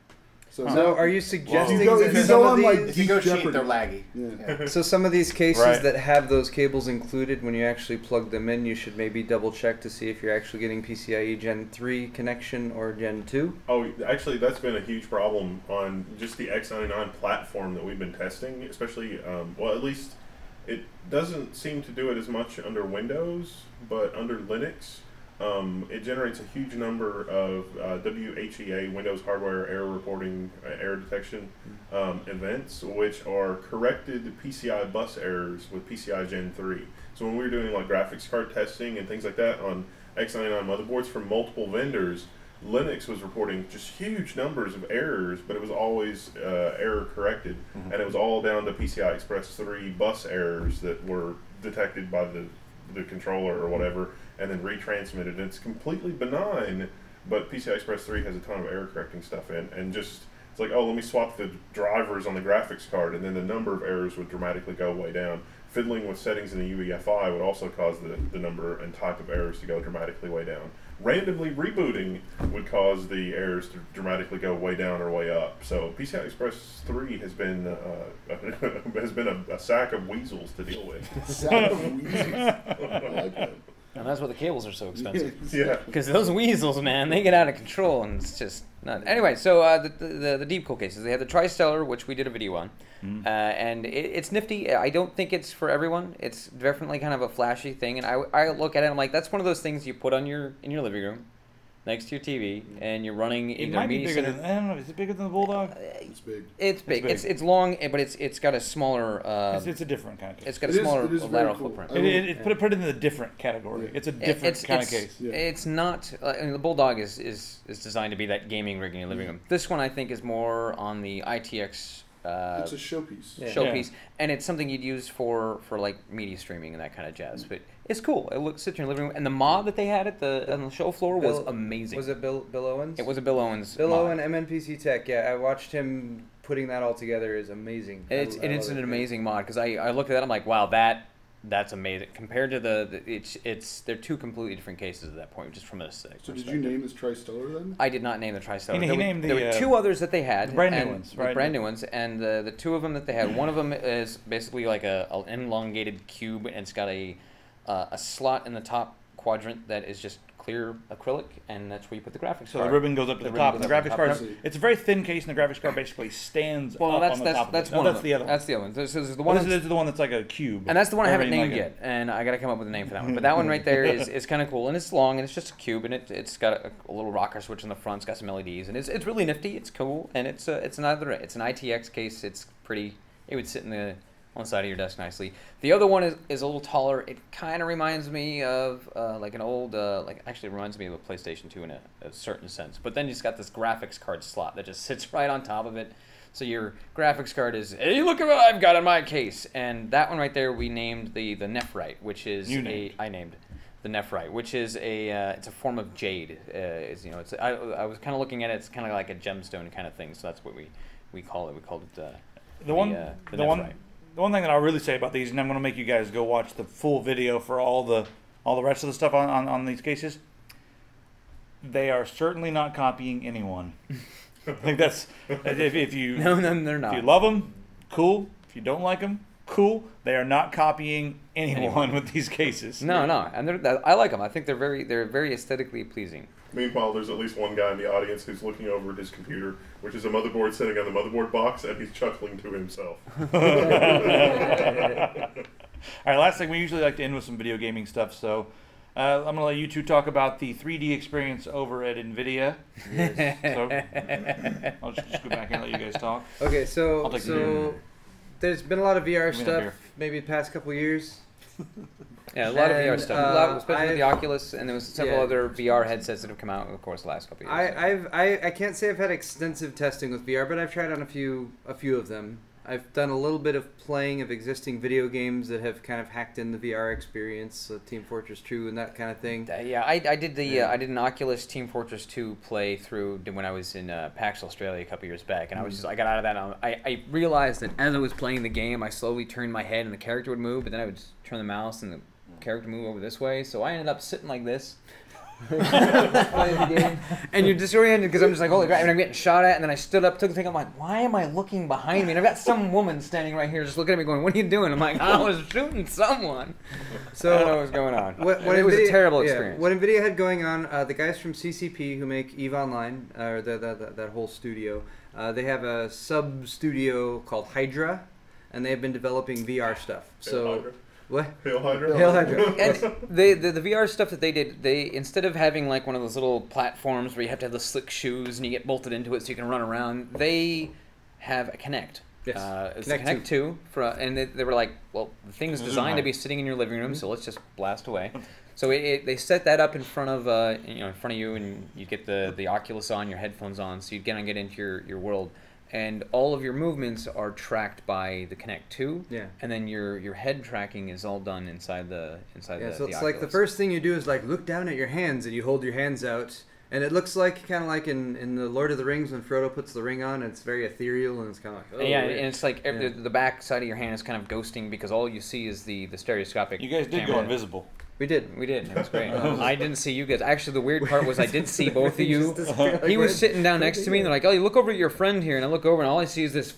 So, So are you suggesting If you go- that if you some go of on, like, these, If you go cheap, Jeopardy. they're laggy. Yeah. so some of these cases Right. that have those cables included, when you actually plug them in, you should maybe double check to see if you're actually getting PCIe Gen 3 connection or Gen 2. Oh, actually, that's been a huge problem on just the X99 platform that we've been testing, especially, well, at least it doesn't seem to do it as much under Windows, but under Linux, it generates a huge number of WHEA, Windows Hardware Error Reporting, Error Detection events, which are corrected PCI bus errors with PCI Gen 3. So when we were doing like graphics card testing and things like that on X99 motherboards from multiple vendors, Linux was reporting just huge numbers of errors, but it was always error corrected, and it was all down to PCI Express 3 bus errors that were detected by the controller or whatever, and then retransmitted. And it's completely benign, but PCI Express 3 has a ton of error correcting stuff in, and just it's like, oh, let me swap the drivers on the graphics card, and then the number of errors would dramatically go way down. Fiddling with settings in the UEFI would also cause the number and type of errors to go dramatically way down. randomly rebooting would cause the errors to dramatically go way down or way up. So PCI Express 3 has been a sack of weasels to deal with. Sack of weasels. I like that. And that's why the cables are so expensive. Yeah. Because those weasels, man, they get out of control, and it's just not. Anyway, so the deep cool cases, they have the Tri-Stellar, which we did a video on, and it's nifty. I don't think it's for everyone. It's definitely kind of a flashy thing, and I look at it, I'm like, that's one of those things you put on in your living room, next to your TV, and you're running. It might be bigger than. I don't know. Is it bigger than the Bulldog? It's big. It's big. It's long, but it's got a smaller. It's a different kind of case. It's got a smaller lateral cool. footprint. Put it in the different category. It's a different kind of case. Yeah. It's not. I mean, the Bulldog is designed to be that gaming rig in your living room. This one, I think, is more on the ITX. It's a showpiece. Showpiece, and it's something you'd use for like media streaming and that kind of jazz. But it's cool. It sits in your living room, and the mod that they had on the show floor was amazing. Was it Bill Owens? It was a Bill Owens. Bill mod. Owen, MNPC Tech. Yeah, I watched him putting that all together. Is amazing. It's an amazing mod because I looked at that. I'm like, wow, that's amazing. Compared to they're two completely different cases at that point, just from an aesthetic So perspective. did you name this Tri-Stellar then? I did not name the Tri-Stellar. He named there were two others that they had. The brand new and- ones, the right? brand new ones, and the two of them that they had. One of them is basically like an elongated cube, and it's got a slot in the top quadrant that is just clear acrylic, and that's where you put the graphics So card. the ribbon goes up to the ribbon top, goes and the up to graphics card. top. It's a very thin case, and the graphics card basically stands Well, up that's on the top. that's of it. one. No, of that's them. the other one. That's the other one. This is the Well, one. this is the one that's like a cube. And that's the one I haven't Everything named like yet, and I got to come up with a name for that one. But that one right there is kind of cool, and it's long, and it's just a cube, and it's got a little rocker switch in the front. It's got some LEDs, and it's really nifty. It's cool, and it's an ITX case. It's pretty. It would sit on the side of your desk nicely. The other one is a little taller. It kind of reminds me of like an old, actually reminds me of a PlayStation 2 in a certain sense. But then it's got this graphics card slot that just sits right on top of it. So your graphics card is, hey, look at what I've got in my case. And that one right there, we named the Nephrite, which is I named the Nephrite, which is it's a form of jade. I was kind of looking at it. It's kind of like a gemstone kind of thing. So that's what we call it. We called it the Nephrite. The one thing that I'll really say about these, and I'm going to make you guys go watch the full video for all the rest of the stuff on these cases. They are certainly not copying anyone. I think that's if you no, they're not. If you love them, cool. If you don't like them, cool. They are not copying anyone with these cases. No, and I like them. I think they're very aesthetically pleasing. Meanwhile, there's at least one guy in the audience who's looking over at his computer, which is a motherboard sitting on the motherboard box, and he's chuckling to himself. All right, last thing, we usually like to end with some video gaming stuff, so I'm going to let you two talk about the 3D experience over at NVIDIA. Yes. So I'll just go back and let you guys talk. Okay, I'll take the so there's been a lot of VR Give me that stuff, beer. maybe the past couple years. Yeah, a lot of VR And, stuff, especially with the I've- Oculus, and there was several yeah. other VR headsets that have come out, of course, the last couple of years. I can't say I've had extensive testing with VR, but I've tried on a few of them. I've done a little bit of playing of existing video games that have kind of hacked in the VR experience, Team Fortress 2 and that kind of thing. Yeah, I did I did an Oculus Team Fortress 2 play through when I was in PAX Australia a couple years back, and I got out of that. And I realized that as I was playing the game, I slowly turned my head and the character would move, but then I would turn the mouse and the character move over this way. So I ended up sitting like this. Playing the game. And you're disoriented because I'm just like, holy crap, and I'm getting shot at, and then I stood up, took the thing, I'm like, why am I looking behind me? And I've got some woman standing right here just looking at me going, what are you doing? I'm like, I was shooting someone. So I don't know what was going on. It was a terrible experience. What NVIDIA had going on, the guys from CCP who make EVE Online, or that whole studio, they have a sub-studio called Hydra, and they have been developing VR stuff. So Hydra? What? Hail Hydra? Hail Hydra. And the VR stuff that they did, instead of having like one of those little platforms where you have to have the slick shoes and you get bolted into it so you can run around, they have a Kinect. Yes. It's a Kinect 2, and they were like, well, the thing's designed to be sitting in your living room, so let's just blast away. So they set that up in front of you, and you get the Oculus on, your headphones on, so you get into your world. And all of your movements are tracked by the Kinect 2. Yeah. And then your head tracking is all done inside the So the it's Oculus. like the first thing you do is like look down at your hands, and you hold your hands out, and it looks like kind of like in the Lord of the Rings when Frodo puts the ring on. It's very ethereal, and it's kind of like and it's like the back side of your hand is kind of ghosting because all you see is the stereoscopic. You guys did camera. go invisible. We did. We did. It was great. I didn't see you guys. Actually, the weird part was I did see both of you. Just disappeared, like, He was where- sitting down next to me, and they're like, "Oh, you look over at your friend here," and I look over, and all I see is this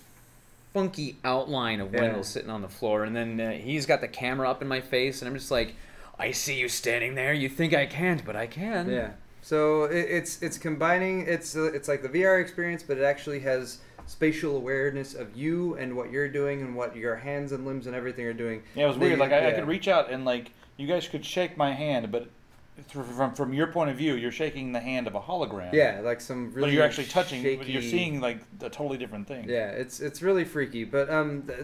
funky outline of Yeah. Wendell sitting on the floor, and then he's got the camera up in my face, and I'm just like, "I see you standing there. You think I can't, but I can." Yeah. So it's combining. It's like the VR experience, but it actually has spatial awareness of you and what you're doing and what your hands and limbs and everything are doing. Yeah, it was weird. Like I Yeah. could reach out and like you guys could shake my hand, but from your point of view, you're shaking the hand of a hologram. Yeah, like some really. But you're actually touching. But shaky- you're seeing like a totally different thing. Yeah, it's really freaky. But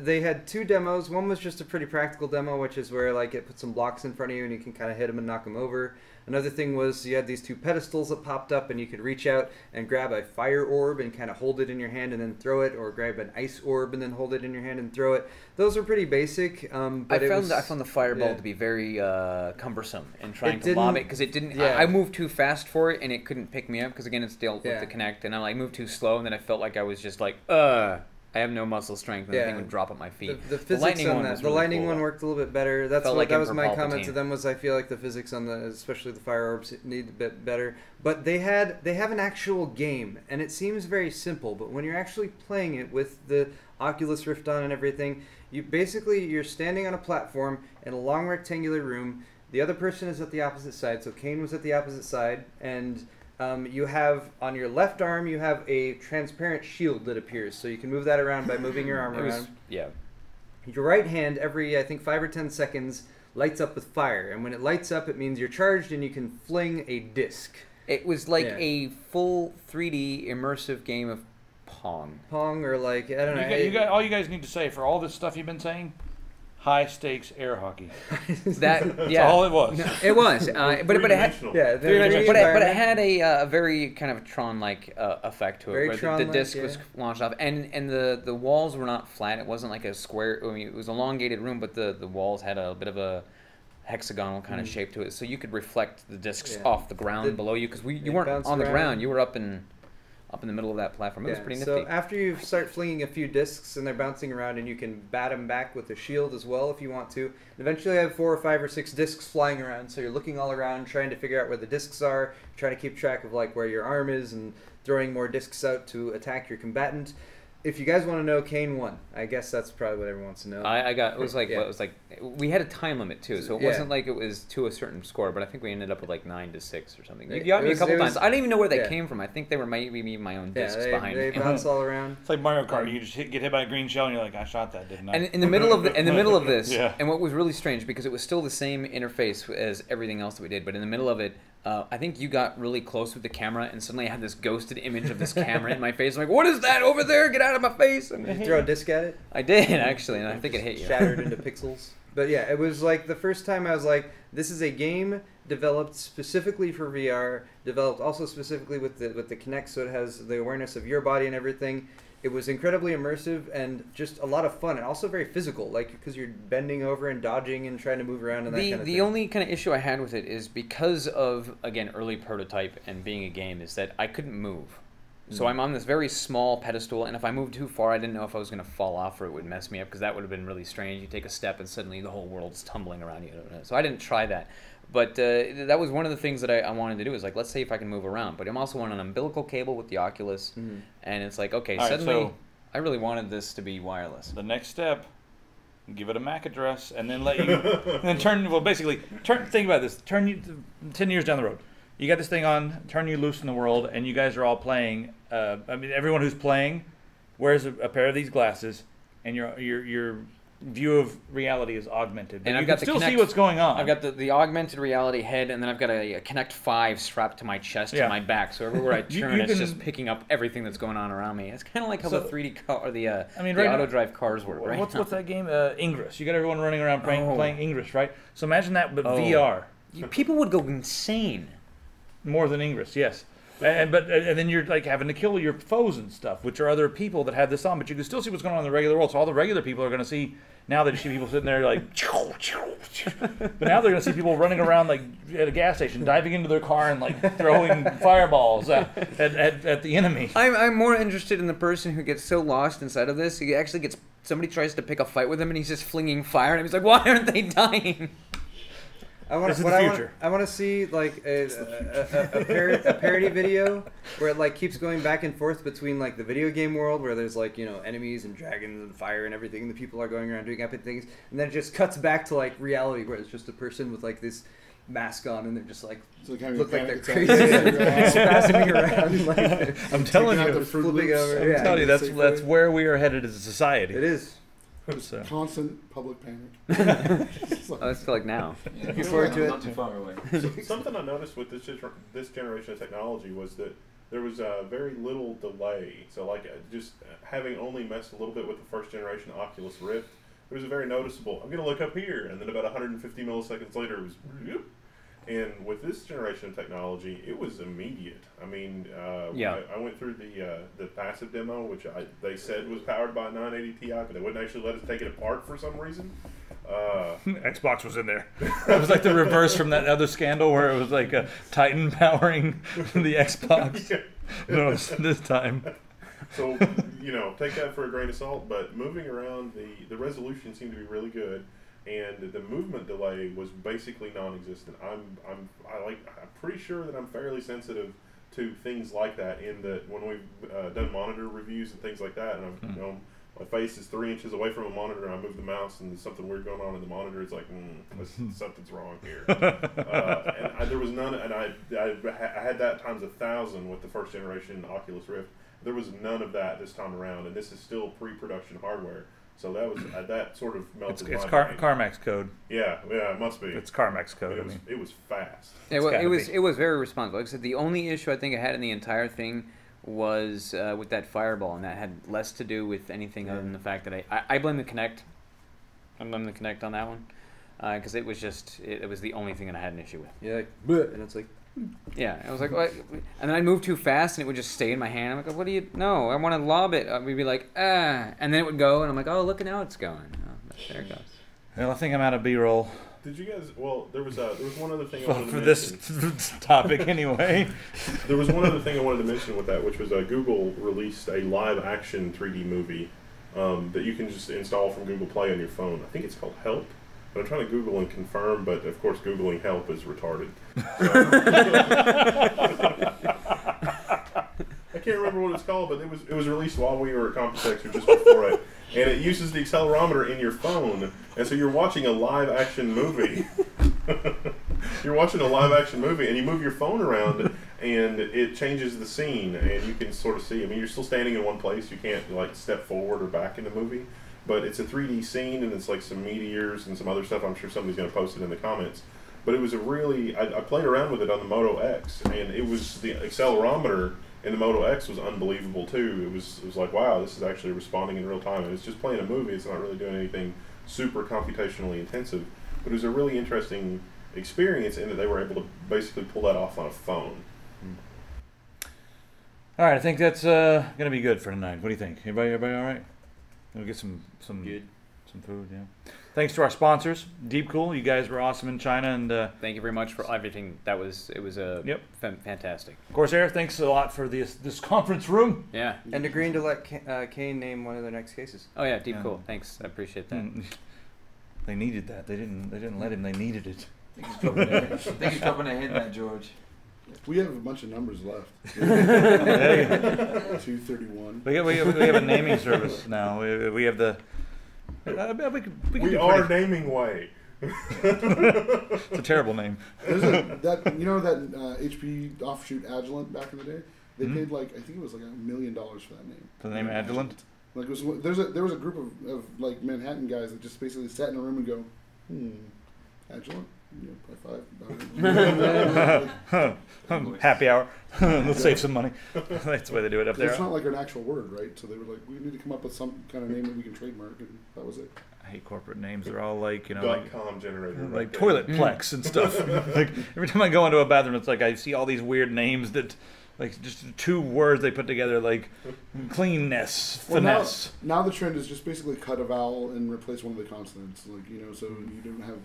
they had two demos. One was just a pretty practical demo, which is where like it puts some blocks in front of you and you can kind of hit them and knock them over. Another thing was you had these two pedestals that popped up and you could reach out and grab a fire orb and kind of hold it in your hand and then throw it, or grab an ice orb and then hold it in your hand and throw it. Those were pretty basic. But I found the fireball yeah. to be very cumbersome in trying It to lob didn't- it because it didn't. yeah. I moved too fast for it and it couldn't pick me up because again it's dealt Yeah. with the Kinect, and I like moved too slow and then I felt like I was just like I have no muscle strength, and the Yeah. thing would drop at my feet. The physics lightning on one that, was the really lightning cool, one though. worked a little bit better. That's Felt what like that was Emperor my comment Palpatine. to them. Was I feel like the physics on the, especially the fire orbs, need a bit better. But they have an actual game, and it seems very simple. But when you're actually playing it with the Oculus Rift on and everything, you're standing on a platform in a long rectangular room. The other person is at the opposite side, so Kane was at the opposite side, and you have on your left arm you have a transparent shield that appears, so you can move that around by moving your arm It was- around. yeah. Your right hand every I think 5 or 10 seconds lights up with fire, and when it lights up, it means you're charged and you can fling a disc. It was like Yeah. a full 3D immersive game of Pong. Pong or like I don't know. All you guys need to say for all this stuff you've been saying, high stakes air hockey. That That's yeah, all it was. it was. But it had. Three-dimensional. yeah, the Three-dimensional. 3D But it environment. had a very kind of Tron-like effect to it, Very where the Tron-like, disc yeah. was launched off, and the walls were not flat. It wasn't like a square. I mean, it was an elongated room, but the walls had a bit of a hexagonal kind of shape to it, so you could reflect the discs Yeah. off the ground The- below you, because they you weren't bounce on the around. ground. You were up in the middle of that platform. It was pretty nifty. So after you start flinging a few discs and they're bouncing around, and you can bat them back with a shield as well if you want to. And eventually, you have 4 or 5 or 6 discs flying around. So you're looking all around, trying to figure out where the discs are, trying to keep track of like where your arm is, and throwing more discs out to attack your combatant. If you guys want to know, Kane won. I guess that's probably what everyone wants to know. I got it was like Yeah. what, it was like we had a time limit too, so it Yeah. wasn't like it was to a certain score, but I think we ended up with like 9-6 or something. You It got me a was- couple it was- times. I didn't even know where they yeah. came from. I think they were maybe me my own yeah, discs they behind they me. bounce all around. It's like Mario Kart. You just get hit by a green shell, and you're like, I shot that, didn't I? And in the middle of this, Yeah. and what was really strange because it was still the same interface as everything else that we did, but in the middle of it, I think you got really close with the camera, and suddenly I had this ghosted image of this camera in my face. I'm like, what is that over there? Get out of my face! And Did you throw a disc at it? I did actually, and I think it hit you. Shattered into pixels. But yeah, it was like the first time I was like, this is a game developed specifically for VR, developed also specifically with the Kinect, so it has the awareness of your body and everything. It was incredibly immersive and just a lot of fun, and also very physical, like because you're bending over and dodging and trying to move around and that kind of thing. The only kind of issue I had with it is because of, again, early prototype and being a game, is that I couldn't move. So I'm on this very small pedestal, and if I moved too far, I didn't know if I was going to fall off or it would mess me up, because that would have been really strange. You take a step and suddenly the whole world's tumbling around you. So I didn't try that. But that was one of the things that I wanted to do, is like, let's see if I can move around. But I'm also on an umbilical cable with the Oculus, and it's like, okay, All right, suddenly so- I really wanted this to be wireless. The next step, give it a MAC address, and then let you, and then turn. Well, basically, think about this. Turn you 10 years down the road. You got this thing on. Turn you loose in the world, and you guys are all playing. I mean, everyone who's playing wears a pair of these glasses, and your view of reality is augmented. But And you I've can got the still see Kinect- what's going on. I've got the augmented reality head, and then I've got a Kinect 5 strapped to my chest Yeah. and my back. So everywhere I You- turn, you it's can- just picking up everything that's going on around me. It's kind of like how So- the 3D car or the I mean, the right now- auto drive cars work, right? What's that game? Ingress. You got everyone running around playing Ingress, right? So imagine that, but Oh. VR. People would go insane. More than Ingress, yes. And then you're like having to kill your foes and stuff, which are other people that have this on, but you can still see what's going on in the regular world. So all the regular people are going to see, now that you see people sitting there like, but now they're going to see people running around like at a gas station, diving into their car and like throwing fireballs at the enemy. I'm more interested in the person who gets so lost inside of this. He actually gets, somebody tries to pick a fight with him, and he's just flinging fire, and he's like, why aren't they dying? This is what the I future. want to see like a parody video where it like keeps going back and forth between like the video game world where there's like enemies and dragons and fire and everything, and the people are going around doing epic things, and then it just cuts back to like reality where it's just a person with like this mask on, and they're just like look like they're crazy, spasming around. Like, I'm telling you, flipping over. I'm telling you, that's where we are headed as a society. It is. So. Constant public panic. I feel like now. Yeah, Looking forward to it. Not too far away. Something I noticed with this generation of technology was that there was very little delay. So like just having only messed a little bit with the first generation Oculus Rift, there was a very noticeable, I'm going to look up here, and then about 150 milliseconds later it was, whoop. And with this generation of technology, it was immediate. I mean, I went through the passive demo, which they said was powered by a 980 Ti, but they wouldn't actually let us take it apart for some reason. Xbox was in there. That was like the reverse from that other scandal where it was like a Titan powering the Xbox. Yeah. No, this time. So, take that for a grain of salt, but moving around, the resolution seemed to be really good. And the movement delay was basically non-existent. I'm pretty sure that I'm fairly sensitive to things like that. In that when we've done monitor reviews and things like that, and my face is 3 inches away from a monitor, and I move the mouse, and there's something weird going on in the monitor. It's like something's wrong here. And there was none, and I had that times 1,000 with the first generation Oculus Rift. There was none of that this time around, and this is still pre-production hardware. So that was that sort of melted. It's my brain. CarMax code. Yeah, it must be. It's CarMax code. It was fast. It was very responsive. Like I said, the only issue I think I had in the entire thing was with that fireball, and that had less to do with anything other than the fact that I blame the Kinect. I blame the Kinect on that one because it was the only thing that I had an issue with. Yeah, like, bleh, and it's like. Yeah, I was like, what? And then I'd move too fast, and it would just stay in my hand. I'm like, what do you? No, I want to lob it. We'd be like, and then it would go, and I'm like, oh, look at how it's going. Oh, there it goes. Well, I think I'm out of B-roll. Did you guys? Well, there was one other thing I wanted for to mention. this topic anyway. There was one other thing I wanted to mention with that, which was Google released a live-action 3D movie that you can just install from Google Play on your phone. I think it's called Help. I'm trying to Google and confirm, but of course Googling help is retarded. I can't remember what it's called, but it was released while we were at Computex or just before it, and it uses the accelerometer in your phone, and so you're watching a live action movie. You're watching a live action movie, and you move your phone around, and it changes the scene, and you can sort of see. I mean, you're still standing in one place. You can't like step forward or back in the movie. But it's a 3D scene, and it's like some meteors and some other stuff. I'm sure somebody's going to post it in the comments. But it was a really... I played around with it on the Moto X, and it was... The accelerometer in the Moto X was unbelievable, too. It was like, wow, this is actually responding in real time. And it's just playing a movie. It's not really doing anything super computationally intensive. But it was a really interesting experience in that they were able to basically pull that off on a phone. All right, I think that's going to be good for tonight. What do you think? Everybody all right? We'll get some food, yeah. Thanks to our sponsors, Deep Cool. You guys were awesome in China, and thank you very much for everything. It was fantastic. Corsair, thanks a lot for this conference room. Yeah, and agreeing to let Kane name one of their next cases. Oh yeah, Deep Cool. Thanks, I appreciate that. They needed that. They didn't let him. They needed it. I think he's dropping a hint there, George. We have a bunch of numbers left. 231. We have a naming service now. We have the. We are naming way. It's a terrible name. There's that HP offshoot Agilent back in the day. They paid I think it was $1 million for that name. For the name Agilent. Like there was a group of like Manhattan guys that just basically sat in a room and go, Agilent. Yeah, +5. Happy hour. Let's save some monch. That's the way they do it up there. It's not like an actual word, right? So they were like, we need to come up with some kind of name that we can trademark, and that was it. I hate corporate names. They're all like, .com generator, like Toiletplex and stuff. Like every time I go into a bathroom, it's like I see all these weird names that. Like just 2 words they put together, like cleanness, finesse. Now the trend is just basically cut a vowel and replace one of the consonants, so you don't have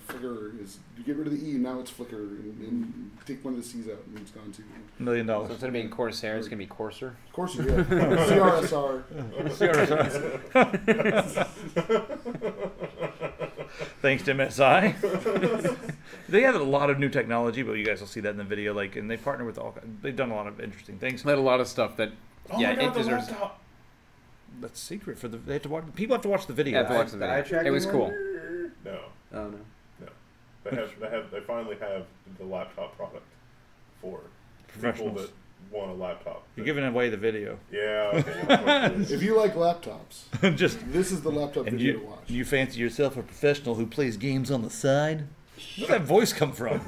flicker is you get rid of the E, now it's flicker, and take one of the C's out, and it's gone to $1 million. So instead of being Corsair, it's gonna be Courser. Courser, yeah. CRSR. CRSR. Thanks to MSI. They have a lot of new technology, but you guys will see that in the video. Like, and they partner with they've done a lot of interesting things. They had a lot of stuff that. Oh yeah, my God, it the deserves. laptop. That's secret for they have to watch. People have to watch the video. Yeah, have to watch the eye video. tracking It was one? cool. No, Oh no. they finally have the laptop product for people Professionals. that want a laptop. You're giving away the video. Yeah. Okay. If you like laptops, Just this is the laptop and video to you watch. you fancy yourself a professional who plays games on the side. Where'd that voice come from?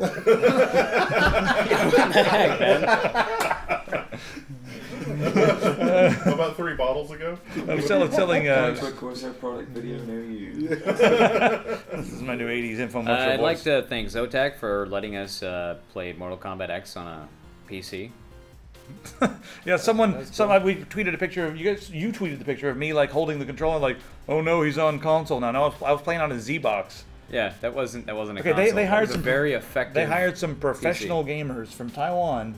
About 3 bottles ago. I'm selling. Going to a Corsair product video near you. This is my new '80s infomercial I'd like voice. to thank Zotac for letting us play Mortal Kombat X on a PC. Yeah, we tweeted a picture of you guys. You tweeted the picture of me like holding the controller, like, oh no, he's on console now. No, I was playing on a Z-Box. Yeah, that wasn't a Okay, console. they hired That was some a very effective. They hired some professional gamers from Taiwan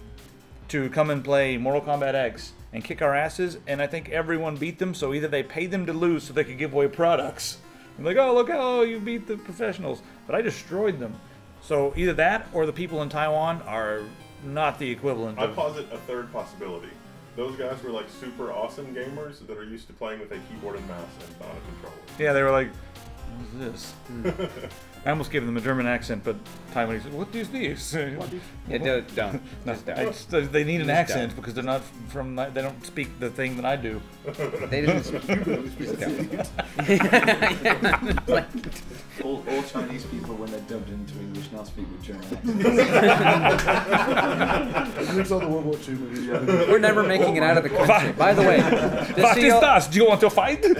to come and play Mortal Kombat X and kick our asses, and I think everyone beat them. So either they paid them to lose so they could give away products. I'm like, oh look how you beat the professionals, but I destroyed them. So either that or the people in Taiwan are not the equivalent I of. posit a third possibility. Those guys were like super awesome gamers that are used to playing with a keyboard and mouse and not a controller. Yeah, they were like, what is this? I almost gave them a German accent, but Taiwanese said, what is this? Yeah, don't. No, Just don't. they need an Just accent don't. because they're not from. They don't speak the thing that I do. They didn't. Just don't. All Chinese people, when they're dubbed into English, now speak with German accents. You saw the World War II movies. We're never making it out of the country. By the way, What is das? Do you want to fight? you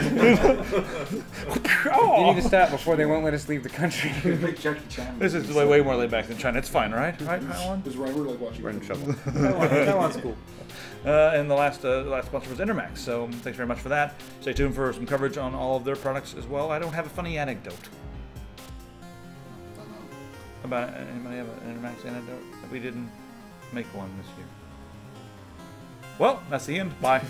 need to stop before they won't let us leave the country. Big Jackie Chan. This is way more laid back than China. It's fine, right? Right, Taiwan? Is Ryder like watching? We're in trouble. Taiwan's cool. And the last sponsor was Intermax, so thanks very much for that. Stay tuned for some coverage on all of their products as well. I don't have a funny anecdote. About anybody have an Intermax anecdote? We didn't make one this year. Well, that's the end. Bye.